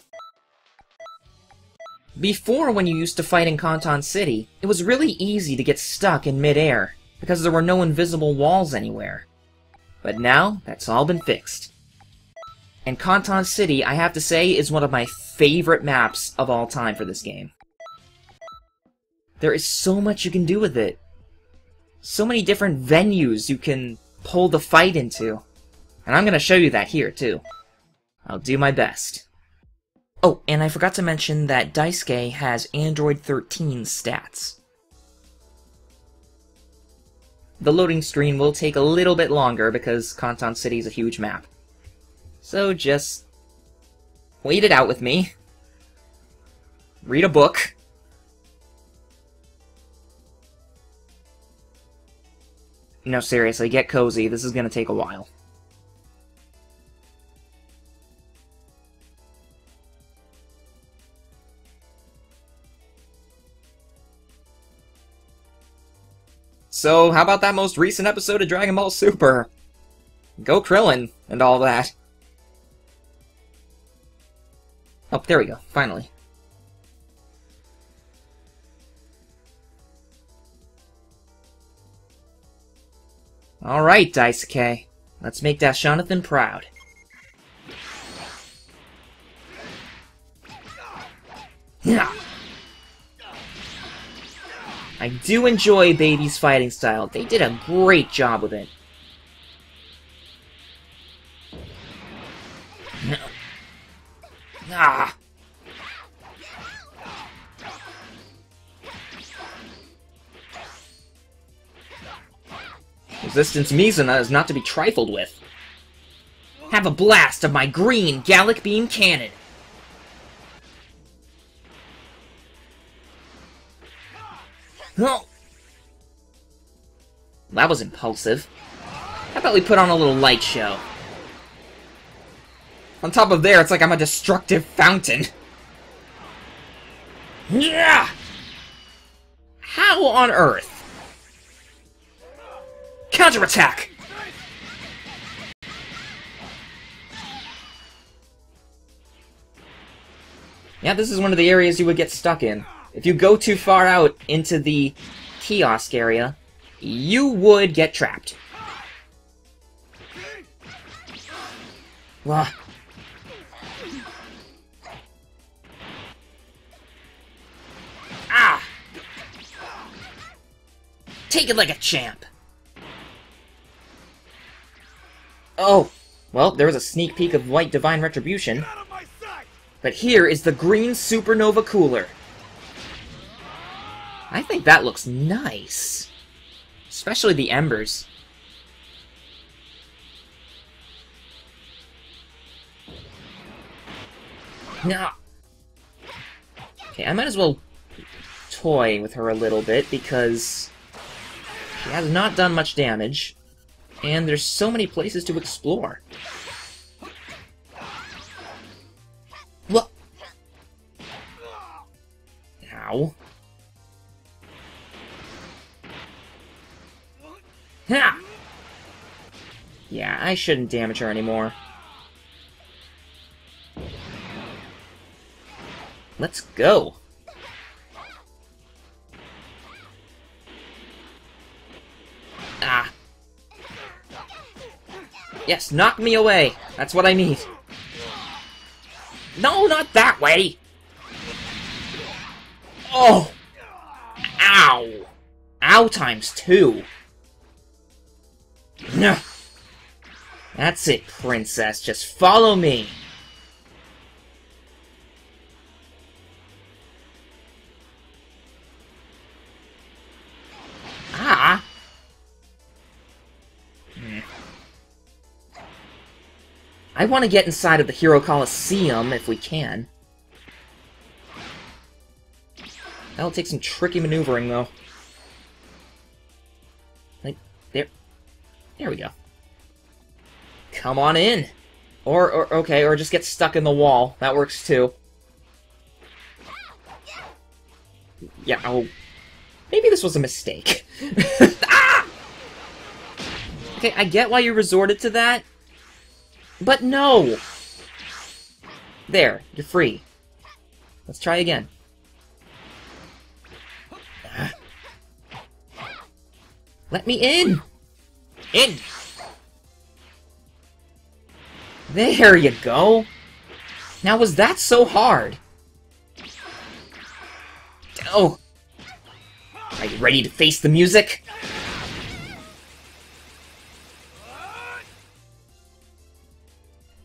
Before, when you used to fight in Kanton City, it was really easy to get stuck in mid-air, because there were no invisible walls anywhere. But now, that's all been fixed. And Kanton City, I have to say, is one of my favorite maps of all time for this game. There is so much you can do with it. So many different venues you can pull the fight into. And I'm going to show you that here, too. I'll do my best. Oh, and I forgot to mention that Daisuke has Android 13 stats. The loading screen will take a little bit longer because Kanton City is a huge map. So just wait it out with me. Read a book. No, seriously, get cozy. This is gonna take a while. So, how about that most recent episode of Dragon Ball Super? Go Krillin, and all that. Oh, there we go, finally. Alright, Daisuke. Let's make Deshaunathan proud. Yeah. I do enjoy Baby's fighting style. They did a great job with it. Ah. Resistance Mizuna is not to be trifled with. Have a blast of my green Gallic Beam Cannon. Oh. That was impulsive. How about we put on a little light show? On top of there, it's like I'm a destructive fountain. Yeah! How on earth? Counterattack! Yeah, this is one of the areas you would get stuck in. If you go too far out into the kiosk area, you would get trapped. Wah. Ah! Take it like a champ. Oh, well, there was a sneak peek of White Divine Retribution. But here is the Green Supernova Cooler. I think that looks nice. Especially the embers. Now, okay, I might as well toy with her a little bit because she has not done much damage, and there's so many places to explore. What? Ow. Ha! Yeah, I shouldn't damage her anymore. Let's go. Ah. Yes, knock me away. That's what I need. No, not that way. Oh. Ow. Ow times 2. That's it, princess. Just follow me. Ah. I want to get inside of the Hero Coliseum if we can. That'll take some tricky maneuvering, though. Like, there we go. Come on in! Okay, or just get stuck in the wall. That works, too. Yeah, oh... Maybe this was a mistake. Ah! Okay, I get why you resorted to that. But no! There, you're free. Let's try again. Let me in! In! There you go! Now, was that so hard? Oh! Are you ready to face the music?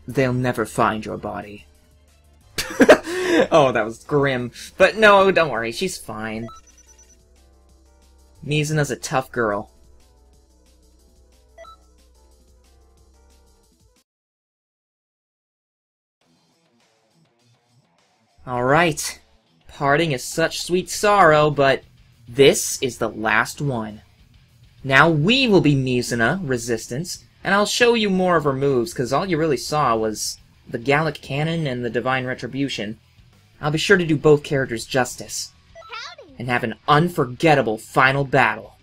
They'll never find your body. Oh, that was grim. But no, don't worry, she's fine. Nizina's a tough girl. Alright. Parting is such sweet sorrow, but this is the last one. Now we will be Nizina, Resistance, and I'll show you more of her moves, because all you really saw was the Gallic Cannon and the Divine Retribution. I'll be sure to do both characters justice, and have an unforgettable final battle.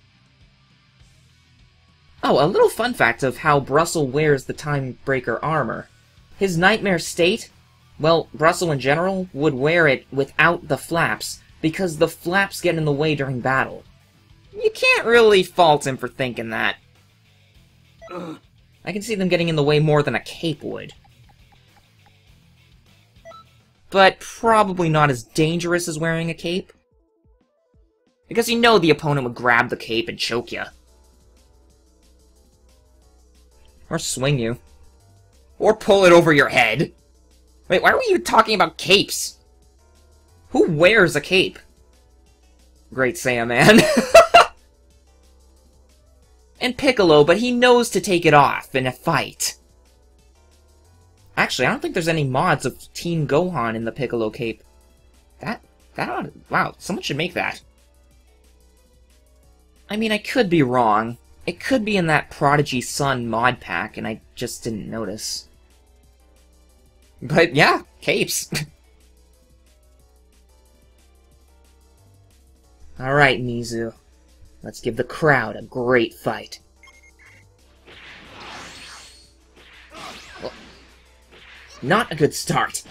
Oh, a little fun fact of how Barcelo wears the Timebreaker armor. His Nightmare State, well, Barcelo in general would wear it without the flaps, because the flaps get in the way during battle. You can't really fault him for thinking that. I can see them getting in the way more than a cape would. But probably not as dangerous as wearing a cape. Because you know the opponent would grab the cape and choke you. Or swing you. Or pull it over your head. Wait, why were you talking about capes? Who wears a cape? Great Saiyan man. And Piccolo, but he knows to take it off in a fight. Actually, I don't think there's any mods of Teen Gohan in the Piccolo cape. Wow, someone should make that. I mean, I could be wrong. It could be in that Prodigy Sun mod pack, and I just didn't notice. But yeah, capes. Alright, Mizu. Let's give the crowd a great fight. Well, not a good start.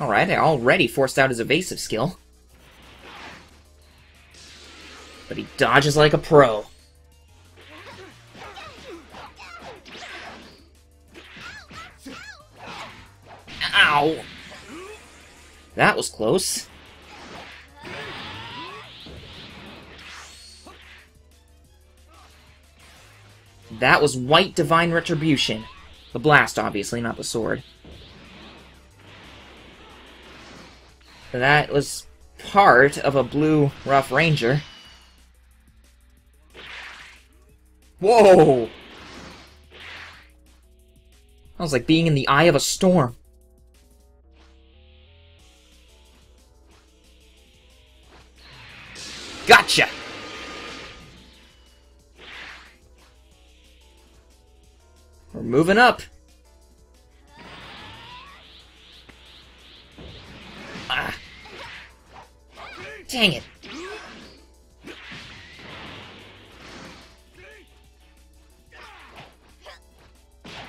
Alright, I already forced out his evasive skill. But he dodges like a pro. Ow! That was close. That was White Divine Retribution. The blast, obviously, not the sword. That was part of a blue Rough Ranger. Whoa! That was like being in the eye of a storm. Gotcha! We're moving up. Ah. Dang it.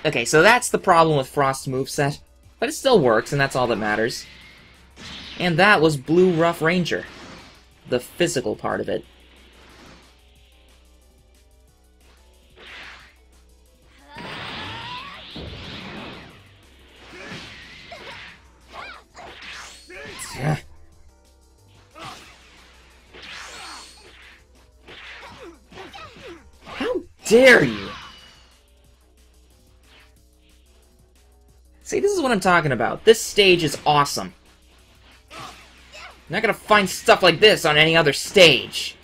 Okay, so that's the problem with Frost's moveset. But it still works, and that's all that matters. And that was Blue Rough Ranger. The physical part of it. How dare you! See, this is what I'm talking about. This stage is awesome. You're not gonna find stuff like this on any other stage.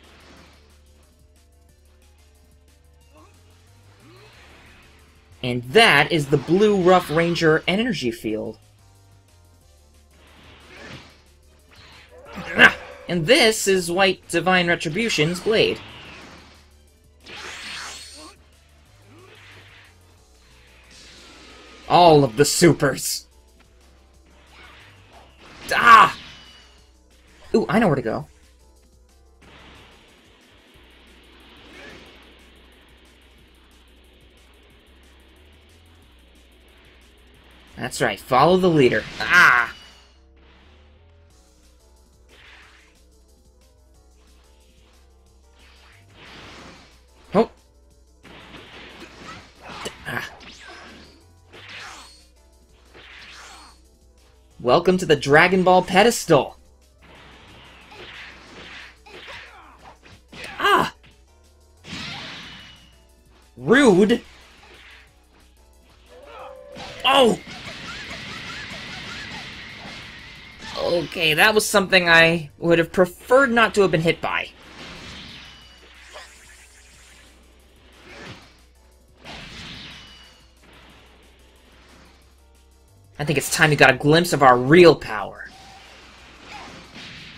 And that is the Blue Rough Ranger energy field. And this is White Divine Retribution's blade. All of the supers. Ah! Ooh, I know where to go. That's right, follow the leader. Ah! Oh! Ah. Welcome to the Dragon Ball pedestal! Ah! Rude! Oh! Okay, that was something I would have preferred not to have been hit by. I think it's time you got a glimpse of our real power.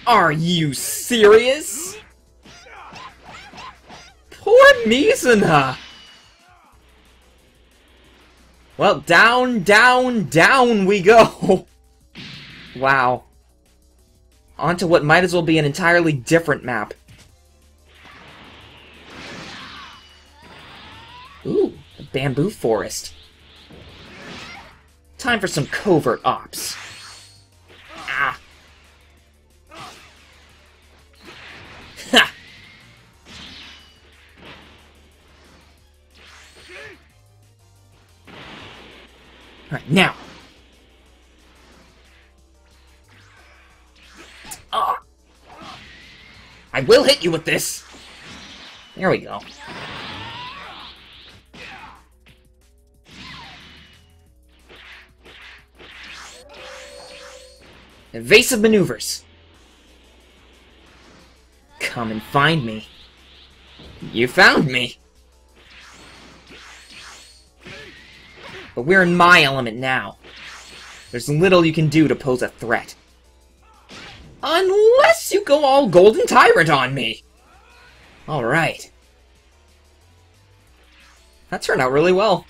Are you serious? Poor Nizina! Well, down, down, down we go! Wow. Onto what might as well be an entirely different map. Ooh, a bamboo forest. Time for some covert ops. Ah. Ha! Alright, now. Ah. I will hit you with this! There we go. Evasive maneuvers. Come and find me. You found me. But we're in my element now. There's little you can do to pose a threat. Unless you go all Golden Tyrant on me. Alright. That turned out really well.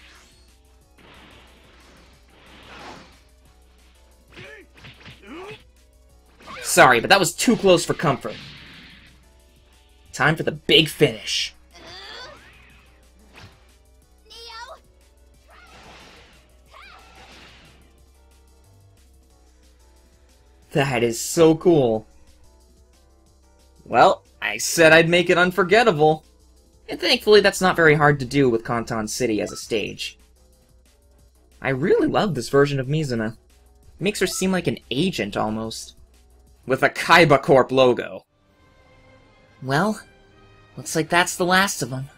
Sorry, but that was too close for comfort. Time for the big finish. Neo? That is so cool. Well, I said I'd make it unforgettable. And thankfully that's not very hard to do with Kanton City as a stage. I really love this version of Nizina. It makes her seem like an agent, almost. With a Kaiba Corp logo. Well, looks like that's the last of them.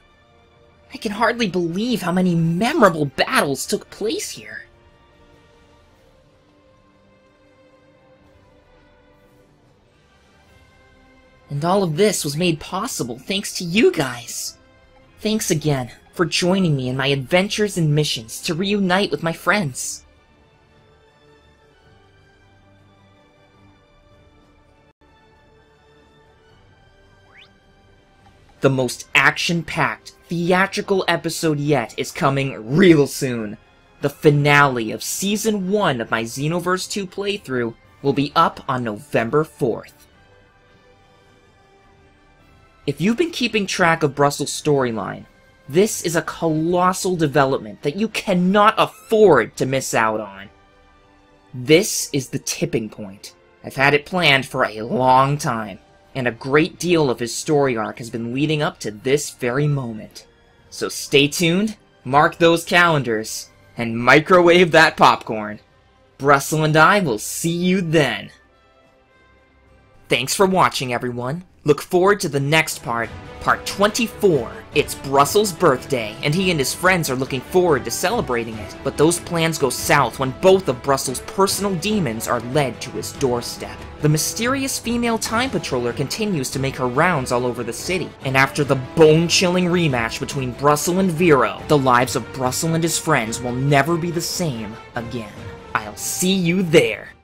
I can hardly believe how many memorable battles took place here. And all of this was made possible thanks to you guys. Thanks again for joining me in my adventures and missions to reunite with my friends. The most action-packed, theatrical episode yet is coming real soon. The finale of Season 1 of my Xenoverse 2 playthrough will be up on November 4th. If you've been keeping track of Brussels' storyline, this is a colossal development that you cannot afford to miss out on. This is the tipping point. I've had it planned for a long time, and a great deal of his story arc has been leading up to this very moment. So stay tuned, mark those calendars, and microwave that popcorn. Brussels and I will see you then. Thanks for watching, everyone. Look forward to the next part, part 24. It's Brussels' birthday, and he and his friends are looking forward to celebrating it. But those plans go south when both of Brussels' personal demons are led to his doorstep. The mysterious female time patroller continues to make her rounds all over the city, and after the bone-chilling rematch between Brussels and Vero, the lives of Brussels and his friends will never be the same again. I'll see you there.